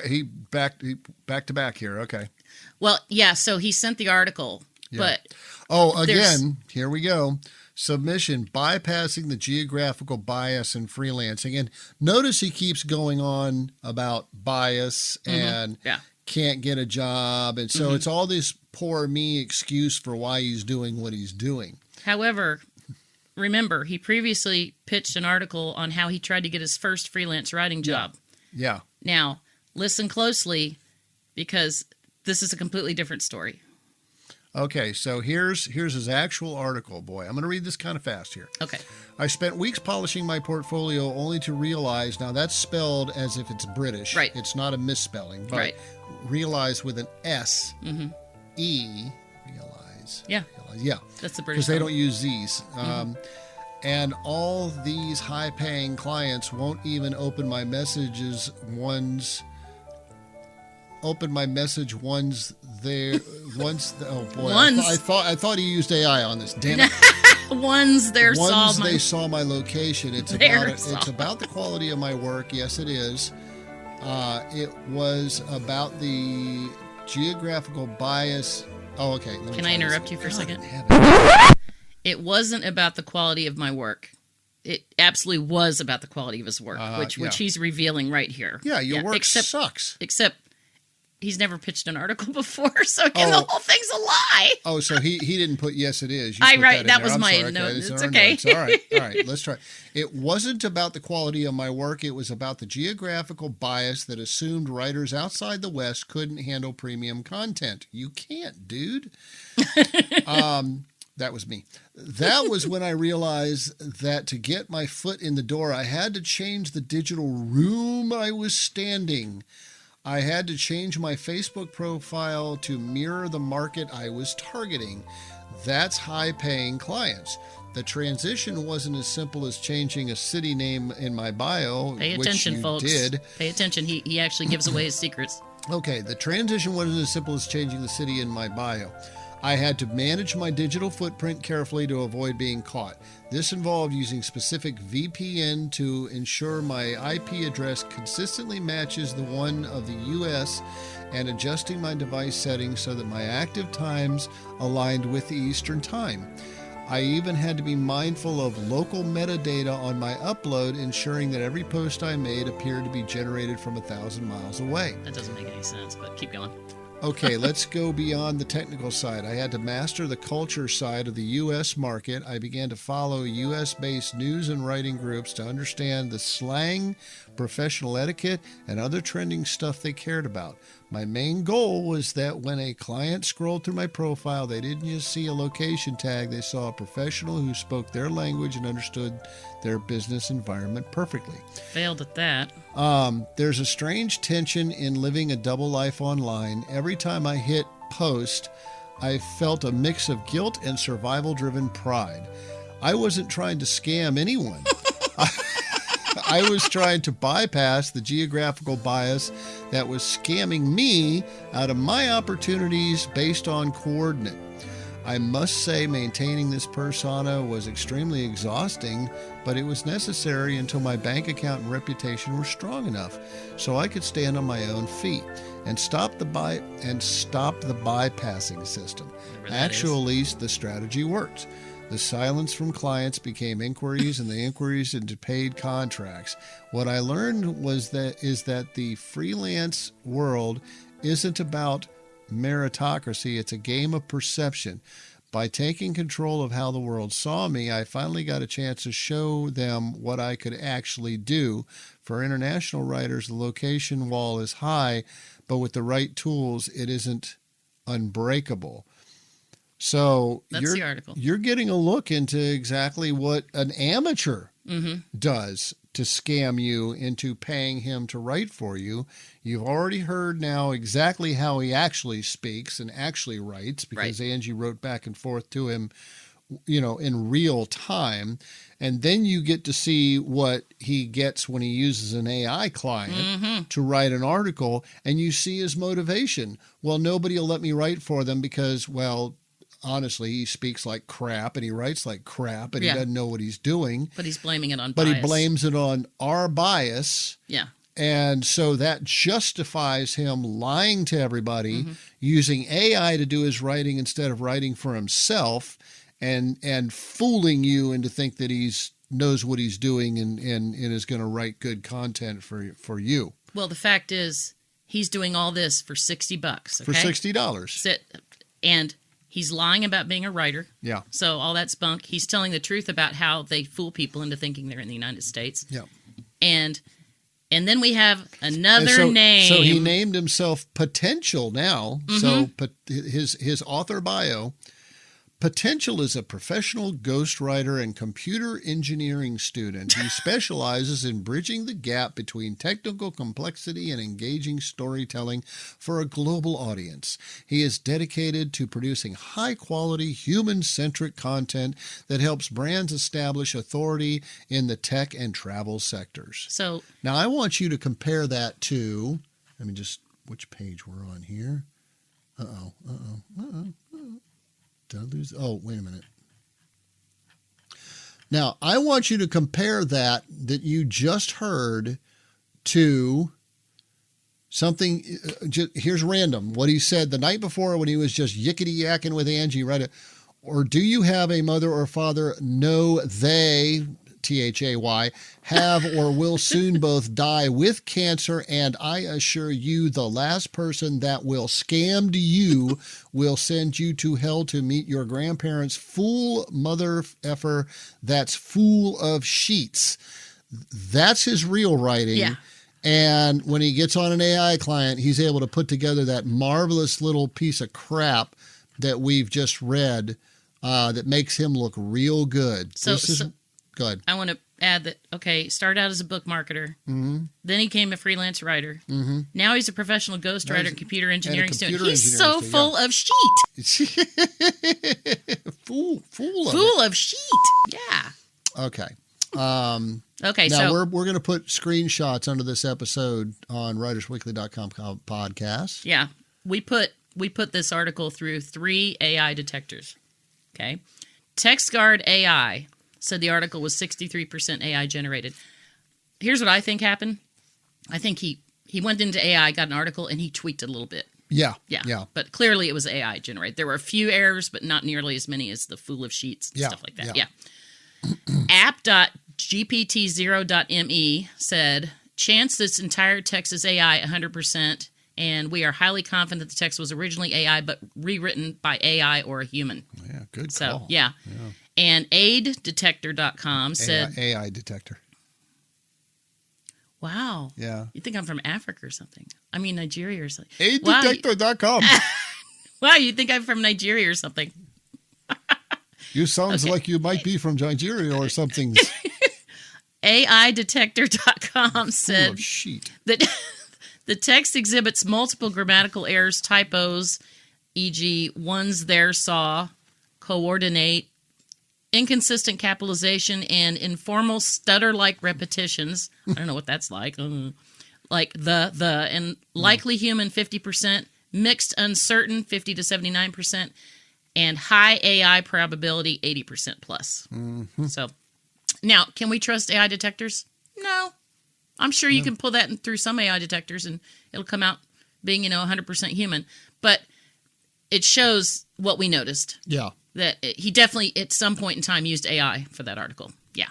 He back to back here. Okay. Well, yeah, so he sent the article, but... again, here we go. Submission, bypassing the geographical bias in freelancing. And notice he keeps going on about bias and can't get a job. And so it's all this poor me excuse for why he's doing what he's doing. However, remember, he previously pitched an article on how he tried to get his first freelance writing job. Yeah. Now, listen closely, because this is a completely different story. Okay, so here's his actual article. Boy, I'm going to read this kind of fast here. Okay. I spent weeks polishing my portfolio only to realize, now that's spelled as if it's British. Right. It's not a misspelling, but realize with an S, E, realize. Yeah. Realize, yeah. That's the British because they don't use Z's. And all these high-paying clients won't even open my messages once there. Oh boy! I thought he used AI on this. Damn it! Once they saw my location. It's about the quality of my work. Yes, it is. It was about the geographical bias. Oh, okay. Can I interrupt you for a second? It wasn't about the quality of my work. It absolutely was about the quality of his work, which he's revealing right here. Yeah, your work sucks. Except he's never pitched an article before, so again, the whole thing's a lie. Oh, so he didn't put yes, it is. That was my note. It's okay. All right, let's try. It wasn't about the quality of my work. It was about the geographical bias that assumed writers outside the West couldn't handle premium content. You can't, dude. That was me. That was when I realized that to get my foot in the door, I had to change the digital room I was standing. I had to change my Facebook profile to mirror the market I was targeting. That's high-paying clients. The transition wasn't as simple as changing a city name in my bio, Pay attention, which you folks. did. Pay attention. He actually gives away his secrets. Okay, the transition wasn't as simple as changing the city in my bio. I had to manage my digital footprint carefully to avoid being caught. This involved using specific VPN to ensure my IP address consistently matches the one of the US and adjusting my device settings so that my active times aligned with the Eastern Time. I even had to be mindful of local metadata on my upload, ensuring that every post I made appeared to be generated from 1,000 miles away. That doesn't make any sense, but keep going. Okay, let's go beyond the technical side. I had to master the culture side of the U.S. market. I began to follow U.S.-based news and writing groups to understand the slang, professional etiquette, and other trending stuff they cared about. My main goal was that when a client scrolled through my profile, they didn't just see a location tag, they saw a professional who spoke their language and understood their business environment perfectly. Failed at that. There's a strange tension in living a double life online. Every time I hit post, I felt a mix of guilt and survival-driven pride. I wasn't trying to scam anyone. I was trying to bypass the geographical bias that was scamming me out of my opportunities based on coordinate. I must say maintaining this persona was extremely exhausting, but it was necessary until my bank account and reputation were strong enough so I could stand on my own feet and stop the bypassing system. Actually, the strategy worked. The silence from clients became inquiries, and the inquiries into paid contracts. What I learned is that the freelance world isn't about meritocracy. It's a game of perception. By taking control of how the world saw me, I finally got a chance to show them what I could actually do. For international writers, the location wall is high, but with the right tools, it isn't unbreakable. So that's the article. You're getting a look into exactly what an amateur does to scam you into paying him to write for you. You've already heard now exactly how he actually speaks and actually writes, because Angie wrote back and forth to him, in real time. And then you get to see what he gets when he uses an AI client to write an article, and you see his motivation. Well, nobody will let me write for them because, honestly, he speaks like crap and he writes like crap and he doesn't know what he's doing. But he's blaming it on bias. But he blames it on our bias. Yeah. And so that justifies him lying to everybody, using AI to do his writing instead of writing for himself, and fooling you into think that he's knows what he's doing and is going to write good content for you. Well, the fact is he's doing all this for $60. Okay? For $60. And he's lying about being a writer. Yeah. So all that's bunk. He's telling the truth about how they fool people into thinking they're in the United States. Yeah. And then we have another name. So he named himself Potential now. So his author bio, Potential is a professional ghostwriter and computer engineering student. He specializes in bridging the gap between technical complexity and engaging storytelling for a global audience. He is dedicated to producing high-quality, human-centric content that helps brands establish authority in the tech and travel sectors. So now I want you to compare that to, which page we're on here? Did I lose? Oh, wait a minute. Now, I want you to compare that you just heard to something. Here's random. What he said the night before when he was just yickety-yakking with Angie, right? Or do you have a mother or father? No, they, THAY, have or will soon both die with cancer, and I assure you the last person that will scam you will send you to hell to meet your grandparents. Fool mother effer that's full of sheets. That's his real writing. Yeah. And when he gets on an AI client, he's able to put together that marvelous little piece of crap that we've just read that makes him look real good. Go ahead. I want to add that, started out as a book marketer. Then he became a freelance writer. Now he's a professional ghostwriter, computer engineering student. He's so full of sheet. Full of sheet. Yeah. Okay. Okay, now so we're going to put screenshots under this episode on writersweekly.com podcast. Yeah. We put this article through 3 AI detectors. Okay. TextGuard AI said the article was 63% AI generated. Here's what I think happened. I think he went into AI, got an article, and he tweaked it a little bit. Yeah. Yeah. Yeah. But clearly it was AI generated. There were a few errors, but not nearly as many as the Fool of Sheets and stuff like that. Yeah. App.gpt0.me said, chance this entire text is AI 100%, and we are highly confident the text was originally AI, but rewritten by AI or a human. Yeah, good So, call. yeah. And aiddetector.com said... AI detector. Wow. Yeah. You think I'm from Africa or something? I mean, Nigeria or something. Aiddetector.com. Wow, you think I'm from Nigeria or something? You sounds like you might be from Nigeria or something. AIdetector.com said that the text exhibits multiple grammatical errors, typos, e.g., ones there saw, coordinate, inconsistent capitalization, and informal stutter-like repetitions. I don't know what that's like. Like the, and likely human 50%, mixed uncertain 50 to 79%, and high AI probability 80% plus. So now, can we trust AI detectors? No. I'm sure you can pull that through some AI detectors and it'll come out being, 100% human. But it shows what we noticed. Yeah. That he definitely, at some point in time, used AI for that article. Yeah.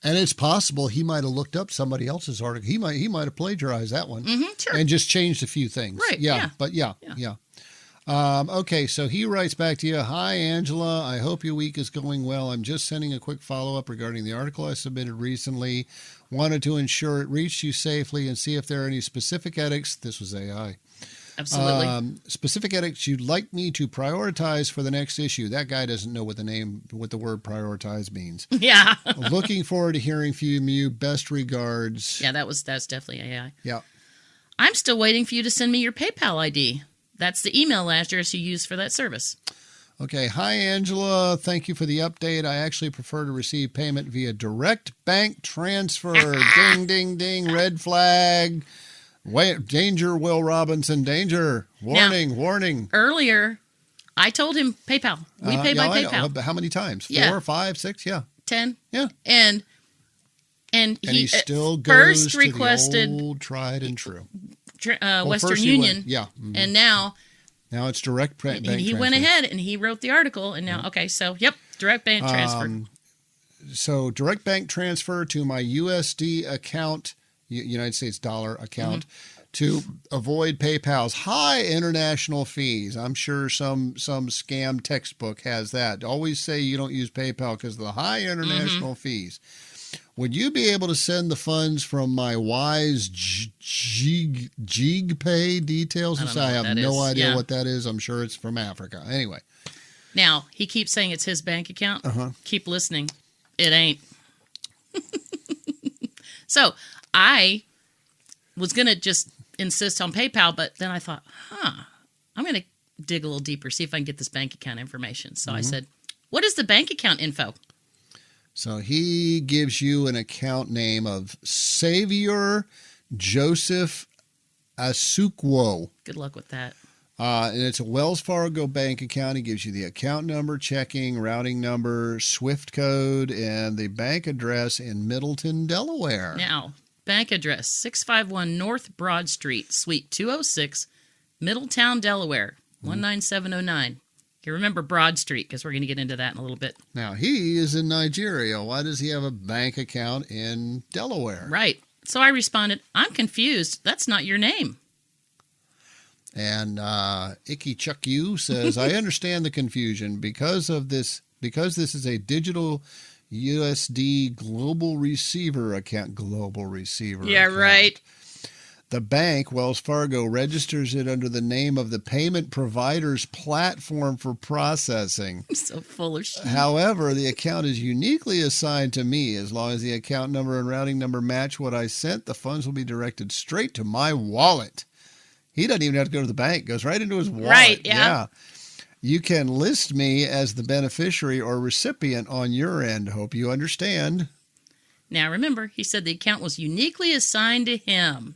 And it's possible he might have looked up somebody else's article. He might have plagiarized that one. Sure. And just changed a few things. Right. Yeah. But yeah. Okay, so he writes back to you, hi, Angela. I hope your week is going well. I'm just sending a quick follow-up regarding the article I submitted recently. Wanted to ensure it reached you safely and see if there are any specific edits. This was AI. Absolutely. Specific edits you'd like me to prioritize for the next issue. That guy doesn't know what the word prioritize means. Yeah. Looking forward to hearing from you. Best regards. Yeah, that's definitely AI. Yeah. I'm still waiting for you to send me your PayPal ID. That's the email address you use for that service. Okay. Hi, Angela. Thank you for the update. I actually prefer to receive payment via direct bank transfer. Ding, ding, ding. Red flag. Wait, danger, Will Robinson. Danger. Warning, warning. Earlier, I told him PayPal. We pay by PayPal. How many times? 4, 5, 6? Yeah. 10. Yeah. And he still goes first requested the old tried and true. Western Union. Yeah. Mm-hmm. And now it's direct bank transfer. He went ahead and he wrote the article. And now, direct bank transfer. So direct bank transfer to my USD account, United States dollar account, to avoid PayPal's high international fees. I'm sure some scam textbook has that. Always say you don't use PayPal because of the high international fees. Would you be able to send the funds from my Wise Jig Pay details? I have no idea what that is. I'm sure it's from Africa. Anyway. Now, he keeps saying it's his bank account. Keep listening. It ain't. So, I was going to just insist on PayPal, but then I thought, I'm going to dig a little deeper, see if I can get this bank account information. So I said, what is the bank account info? So he gives you an account name of Savior Joseph Asukwo. Good luck with that. And it's a Wells Fargo bank account. He gives you the account number, checking, routing number, SWIFT code, and the bank address in Middleton, Delaware. Now, bank address, 651 North Broad Street, Suite 206, Middletown, Delaware, 19709. You remember Broad Street, because we're going to get into that in a little bit. Now, he is in Nigeria. Why does he have a bank account in Delaware? Right. So I responded, I'm confused. That's not your name. And Icky Chuck You says, I understand the confusion because this is a digital USD global receiver account. Yeah, right. The bank, Wells Fargo, registers it under the name of the payment provider's platform for processing. I'm so full of shit. However, the account is uniquely assigned to me. As long as the account number and routing number match what I sent, the funds will be directed straight to my wallet. He doesn't even have to go to the bank. It goes right into his wallet. Right, yeah. You can list me as the beneficiary or recipient on your end. Hope you understand. Now, remember, he said the account was uniquely assigned to him.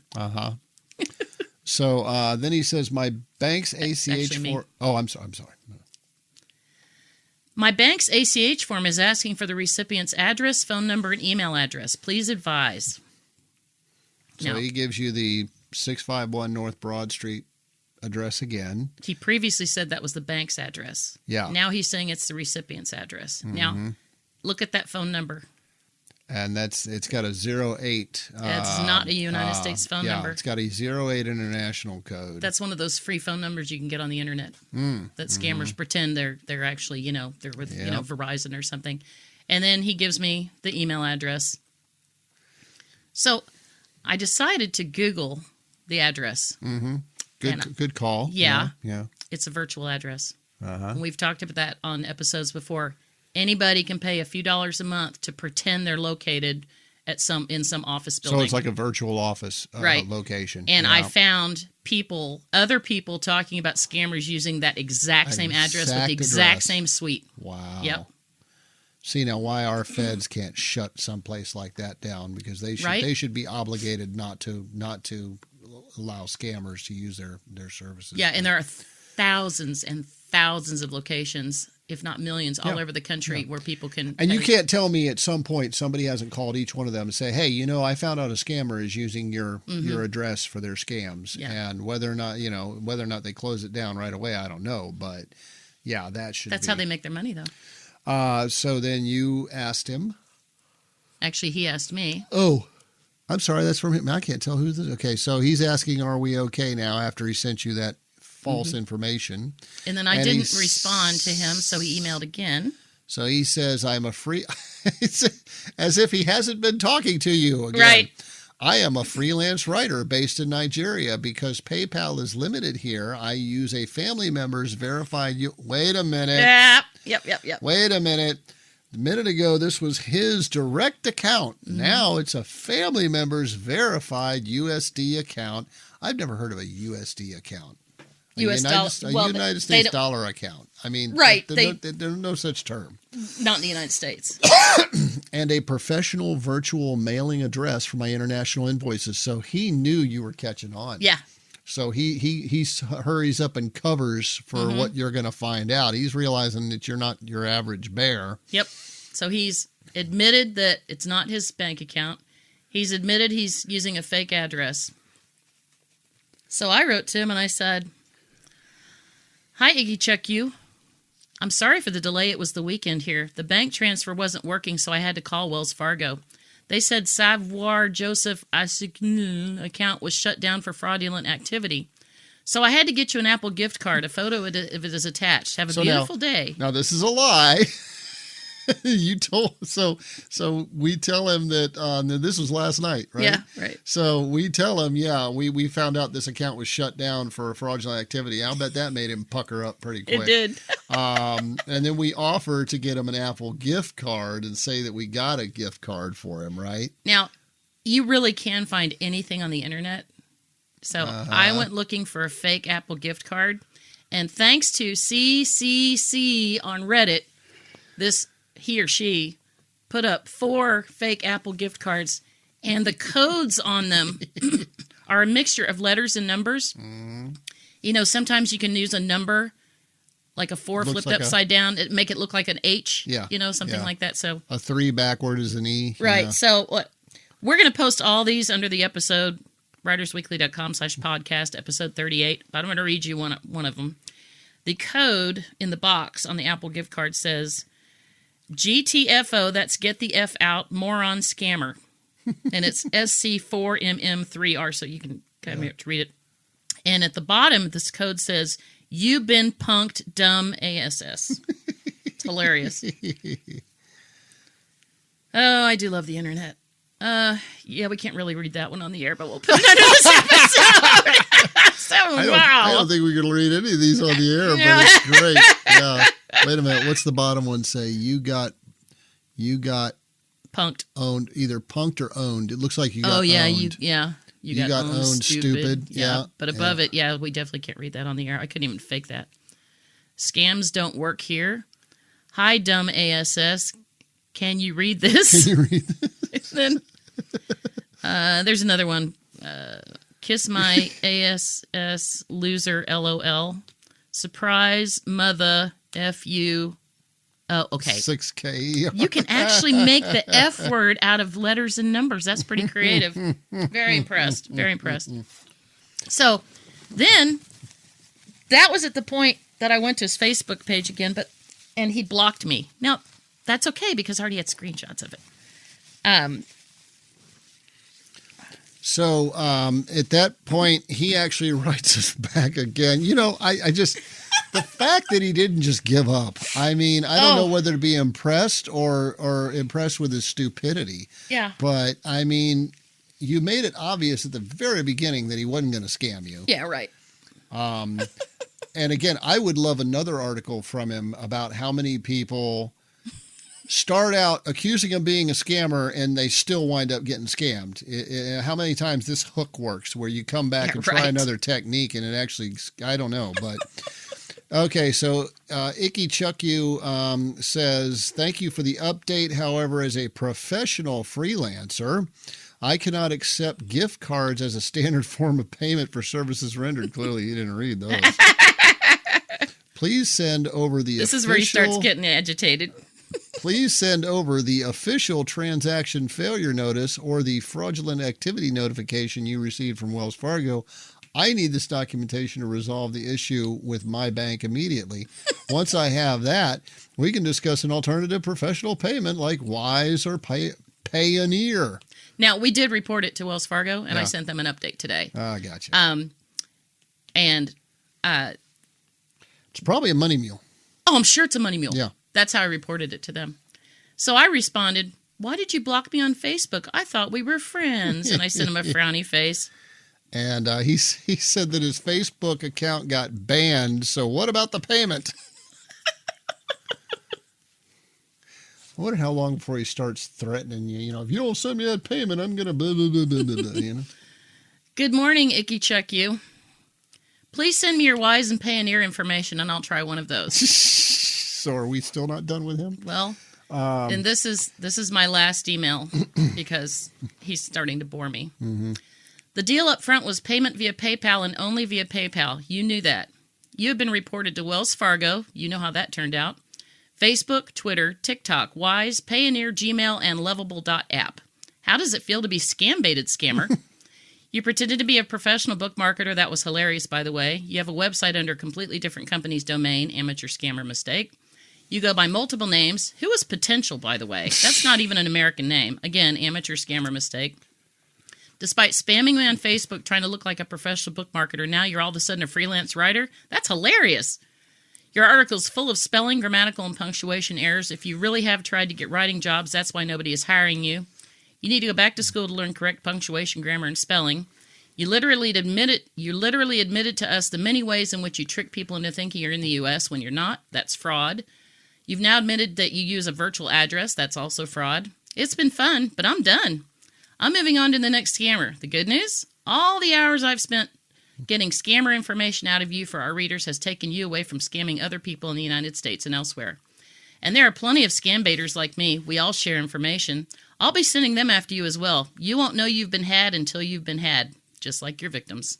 So then he says, my bank's ACH form. Oh, I'm sorry. My bank's ACH form is asking for the recipient's address, phone number, and email address. Please advise. So he gives you the 651 North Broad Street address again. He previously said that was the bank's address. Yeah. Now he's saying it's the recipient's address. Now, look at that phone number. And it's got a 08. It's not a United States phone number. It's got a 08 international code. That's one of those free phone numbers you can get on the internet that scammers pretend they're actually, they're with Verizon or something. And then he gives me the email address. So I decided to Google the address. Mm-hmm. Good call. Yeah. Yeah. It's a virtual address. Uh-huh. And we've talked about that on episodes before. Anybody can pay a few dollars a month to pretend they're located in some office building. So it's like a virtual office location. And I found other people talking about scammers using that exact same address with the exact same suite. Wow. Yep. See now why our feds can't shut someplace like that down, because they should be obligated not to allow scammers to use their services. Yeah, and there are thousands and thousands of locations, if not millions, all over the country where people can. And you can't tell me at some point somebody hasn't called each one of them and say, "Hey, I found out a scammer is using your address for their scams." Yeah. And whether or not they close it down right away, I don't know, but yeah, that's how they make their money, though. So then you asked him. Actually, he asked me. Oh, I'm sorry, that's from him. I can't tell who this is. Okay, so he's asking, are we okay now after he sent you that false information? And then I didn't respond to him, so he emailed again. So he says, I'm a free... It's as if he hasn't been talking to you again. Right. I am a freelance writer based in Nigeria. Because PayPal is limited here, I use a family member's verified... Wait a minute. Yep. Wait a minute. A minute ago, this was his direct account. Now it's a family member's verified USD account. I've never heard of a USD account. United States dollar account. I mean, right. There's no such term. Not in the United States. And a professional virtual mailing address for my international invoices. So he knew you were catching on. Yeah. So he hurries up and covers for what you're going to find out. He's realizing that you're not your average bear. Yep. So he's admitted that it's not his bank account. He's admitted he's using a fake address. So I wrote to him and I said, "Hi, Iggy Chuck you. I'm sorry for the delay. It was the weekend here. The bank transfer wasn't working, so I had to call Wells Fargo. They said Savoir Joseph Assign account was shut down for fraudulent activity. So I had to get you an Apple gift card. A photo of it is attached. Have a beautiful day." Now, this is a lie. You told so we tell him that this was last night, right? Yeah, right. So we tell him, we found out this account was shut down for fraudulent activity. I'll bet that made him pucker up pretty quick. It did. And then we offer to get him an Apple gift card and say that we got a gift card for him, right? Now, you really can find anything on the internet. So I went looking for a fake Apple gift card, and thanks to CCC on Reddit, he or she put up 4 fake Apple gift cards, and the codes on them are a mixture of letters and numbers. Sometimes you can use a number, like a 4 flipped upside down, make it look like an H, something like that. So a 3 backward is an E. Right. Yeah. So we're going to post all these under the episode, writersweekly.com/podcast, episode 38. But I'm going to read you one of them. The code in the box on the Apple gift card says, GTFO, that's get the F out, moron scammer. And it's SC4MM3R, so you can kind of read it. And at the bottom, this code says, you been punked, dumb ASS. It's hilarious. Oh, I do love the internet. We can't really read that one on the air, but we'll put it under this episode. I don't think we can read any of these on the air, but it's great. Yeah. Wait a minute. What's the bottom one say? You got punked, owned, either punked or owned. It looks like you got owned. You got owned, stupid. Yeah. But above it, we definitely can't read that on the air. I couldn't even fake that. Scams don't work here. Hi, dumb ASS. Can you read this? Can you read this? Then there's another one. Kiss my ASS loser LOL. Surprise mother FU. Oh, okay. 6K. You can actually make the F word out of letters and numbers. That's pretty creative. Very impressed. Very impressed. So then that was at the point that I went to his Facebook page again, and he blocked me. Now, that's okay because I already had screenshots of it. So at that point, he actually writes us back again. You know, I just, the fact that he didn't just give up. I mean, I don't know whether to be impressed or impressed with his stupidity. Yeah. But, I mean, you made it obvious at the very beginning that he wasn't going to scam you. Yeah, right. And again, I would love another article from him about how many people start out accusing him of being a scammer and they still wind up getting scammed. How many times this hook works where you come back and try another technique and it actually, I don't know, but okay. So, Icky Chuck You, says, thank you for the update. However, as a professional freelancer, I cannot accept gift cards as a standard form of payment for services rendered. Clearly you didn't read those. Please send over the This is where he starts getting agitated. Please send over the official transaction failure notice or the fraudulent activity notification you received from Wells Fargo. I need this documentation to resolve the issue with my bank immediately. Once I have that, we can discuss an alternative professional payment like Wise or Payoneer. Now, we did report it to Wells Fargo, and I sent them an update today. Ah, gotcha. It's probably a money mule. Oh, I'm sure it's a money mule. Yeah. That's how I reported it to them. So I responded, why did you block me on Facebook? I thought we were friends. And I sent him a frowny face. And he said that his Facebook account got banned. So what about the payment? I wonder how long before he starts threatening you. You know, if you don't send me that payment, I'm going to blah, blah, blah, blah, blah, blah, you know? Good morning, Icky Chuck You. Please send me your Wise and Payoneer information, and I'll try one of those. So are we still not done with him? Well, and this is my last email because he's starting to bore me. Mm-hmm. The deal up front was payment via PayPal and only via PayPal. You knew that. You have been reported to Wells Fargo. You know how that turned out. Facebook, Twitter, TikTok, Wise, Payoneer, Gmail, and Lovable.app. How does it feel to be Scambaited, scammer? You pretended to be a professional book marketer. That was hilarious, by the way. You have a website under a completely different company's domain. Amateur scammer mistake. You go by multiple names. Who is Potential, by the way? That's not even an American name. Again, amateur scammer mistake. Despite spamming me on Facebook trying to look like a professional book marketer, now you're all of a sudden a freelance writer? That's hilarious. Your article's full of spelling, grammatical, and punctuation errors. If you really have tried to get writing jobs, that's why nobody is hiring you. You need to go back to school to learn correct punctuation, grammar, and spelling. You literally admitted to us the many ways in which you trick people into thinking you're in the U.S. when you're not. That's fraud. You've now admitted that you use a virtual address. That's also fraud. It's been fun, but I'm done. I'm moving on to the next scammer. The good news? All the hours I've spent getting scammer information out of you for our readers has taken you away from scamming other people in the United States and elsewhere. And there are plenty of scam baiters like me. We all share information. I'll be sending them after you as well. You won't know you've been had until you've been had, just like your victims.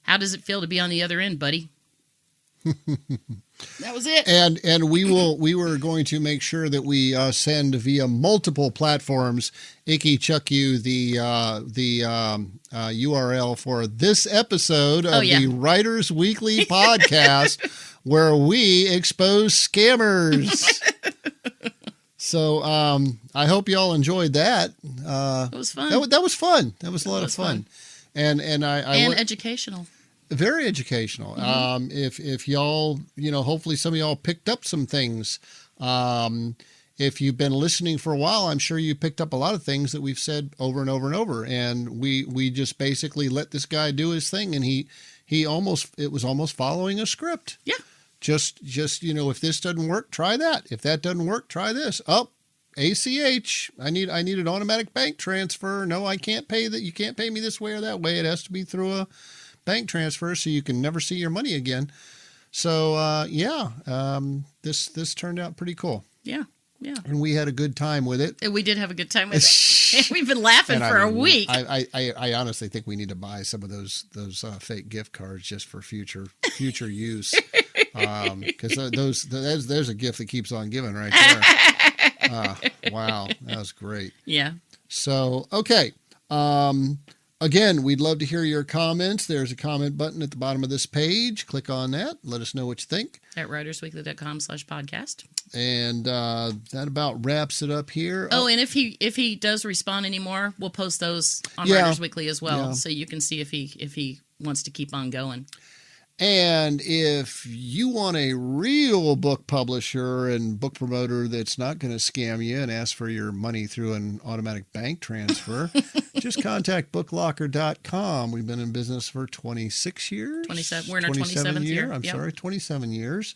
How does it feel to be on the other end, buddy? That was it. And we were going to make sure that we send via multiple platforms, Icky Chuck You, the URL for this episode of the Writers Weekly podcast, where we expose scammers. So I hope y'all enjoyed that. It was fun. That was fun. That was a lot of fun. And educational. Very educational. Mm-hmm. If y'all, hopefully some of y'all picked up some things. If you've been listening for a while, I'm sure you picked up a lot of things that we've said over and over and over. And we just basically let this guy do his thing, and it was almost following a script. Yeah. Just if this doesn't work, try that. If that doesn't work, try this. ACH. I need an automatic bank transfer. No, I can't pay that. You can't pay me this way or that way. It has to be through a bank transfer, so you can never see your money again. So this turned out pretty cool. Yeah. And we had a good time with it. We did have a good time with it. We've been laughing for a week. I honestly think we need to buy some of those fake gift cards just for future use. Because there's a gift that keeps on giving right there. Wow, that was great. Yeah. So okay. Again, we'd love to hear your comments. There's a comment button at the bottom of this page. Click on that. Let us know what you think. At writersweekly.com/podcast. And that about wraps it up here. Oh, and if he does respond anymore, we'll post those on Writers Weekly as well, so you can see if he wants to keep on going. And if you want a real book publisher and book promoter that's not going to scam you and ask for your money through an automatic bank transfer, just contact booklocker.com. We've been in business for 26 years. 27. We're in our 27th year. I'm sorry, 27 years.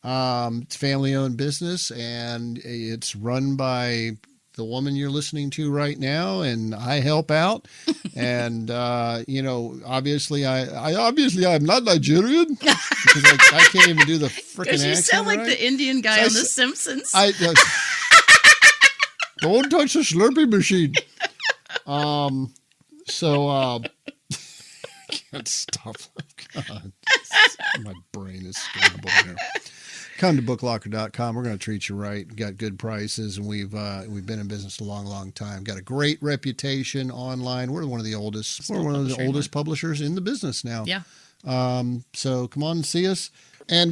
It's family-owned business, and it's run by the woman you're listening to right now, and I help out. And obviously I'm not Nigerian because I can't even do the freaking accent. You sound like the Indian guy on The Simpsons. Don't touch the Slurpee machine. Can't stop. God, my brain is scrambled here. Come to booklocker.com. We're going to treat you right. We've got good prices, and we've been in business a long, long time. Got a great reputation online. We're one of the oldest. We're one of the oldest publishers in the business now. Yeah. So come on and see us. And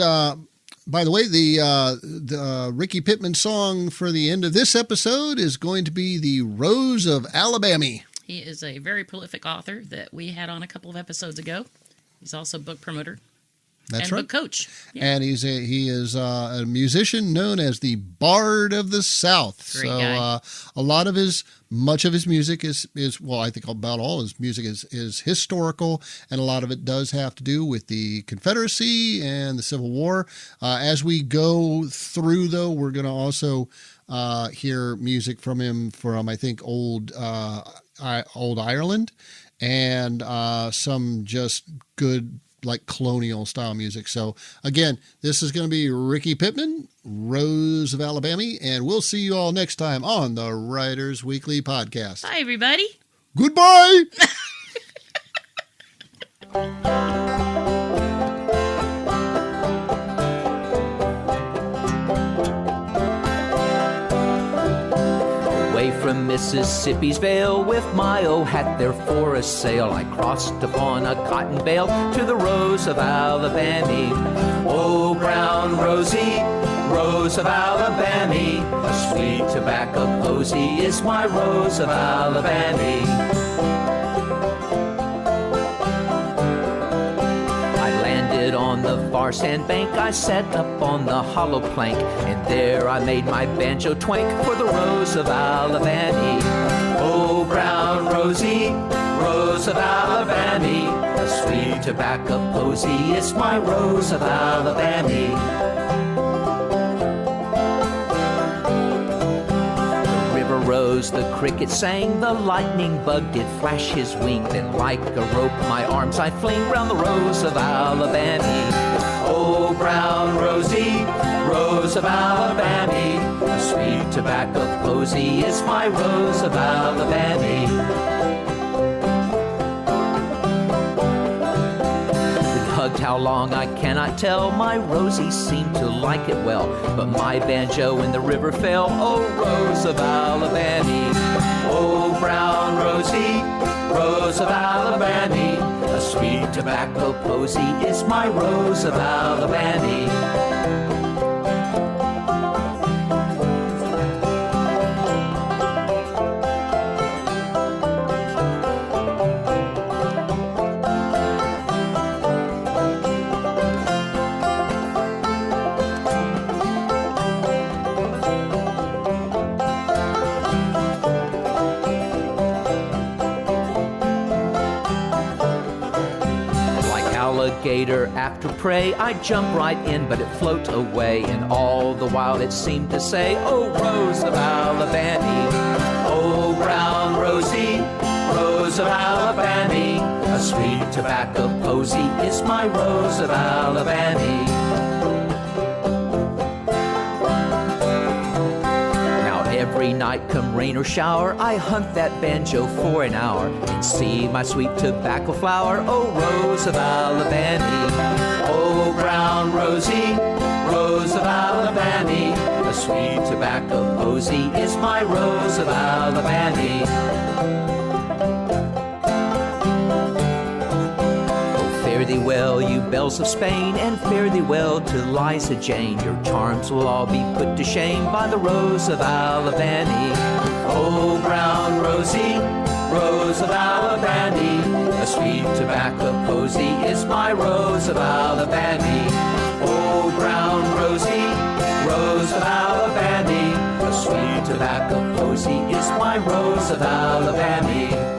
by the way, the Ricky Pittman song for the end of this episode is going to be "The Rose of Alabama." He is a very prolific author that we had on a couple of episodes ago. He's also a book promoter. That's and right. book coach. Yeah. And he is a musician known as the Bard of the South. Great guy. Much of his music is I think about all his music is historical, and a lot of it does have to do with the Confederacy and the Civil War. As we go through, though, we're going to also hear music from him from, I think, old Ireland, and some just good, like, colonial style music. So again, this is going to be Ricky Pittman, Rose of Alabama, and we'll see you all next time on the Writers Weekly podcast. Bye, everybody. Goodbye. From Mississippi's Vale, with my old hat there for a sail, I crossed upon a cotton bale to the Rose of Alabama. Oh, brown Rosie, Rose of Alabama, a sweet tobacco posy is my Rose of Alabama. On the far sandbank, I sat up on the hollow plank, and there I made my banjo twank for the Rose of Alabama. Oh, brown Rosie, Rose of Alabama, a sweet tobacco posy is my Rose of Alabama. Rose, the cricket sang, the lightning bug did flash his wing, then like a rope my arms I fling round the Rose of Alabama. Oh, brown Rosie, Rose of Alabama, a sweet tobacco posy is my Rose of Alabama. Hugged how long I cannot tell, my Rosie seemed to like it well, but my banjo in the river fell. Oh, Rose of Alabama, oh, brown Rosie, Rose of Alabama, a sweet tobacco posy is my Rose of Alabama. After prey, I'd jump right in, but it float away, and all the while it seemed to say, oh, Rose of Alabama, oh, brown Rosie, Rose of Alabama, a sweet tobacco posy is my Rose of Alabama. Every night, come rain or shower, I hunt that banjo for an hour and see my sweet tobacco flower. Oh, Rose of Alabama, oh, brown Rosie, Rose of Alabama, a sweet tobacco posy is my Rose of Alabama. thee well, you belles of Spain, and fare thee well to Liza Jane. Your charms will all be put to shame by the Rose of Alabama. Oh, brown Rosie, Rose of Alabama, a sweet tobacco posy is my Rose of Alabama. Oh, brown Rosie, Rose of Alabama, a sweet tobacco posy is my Rose of Alabama.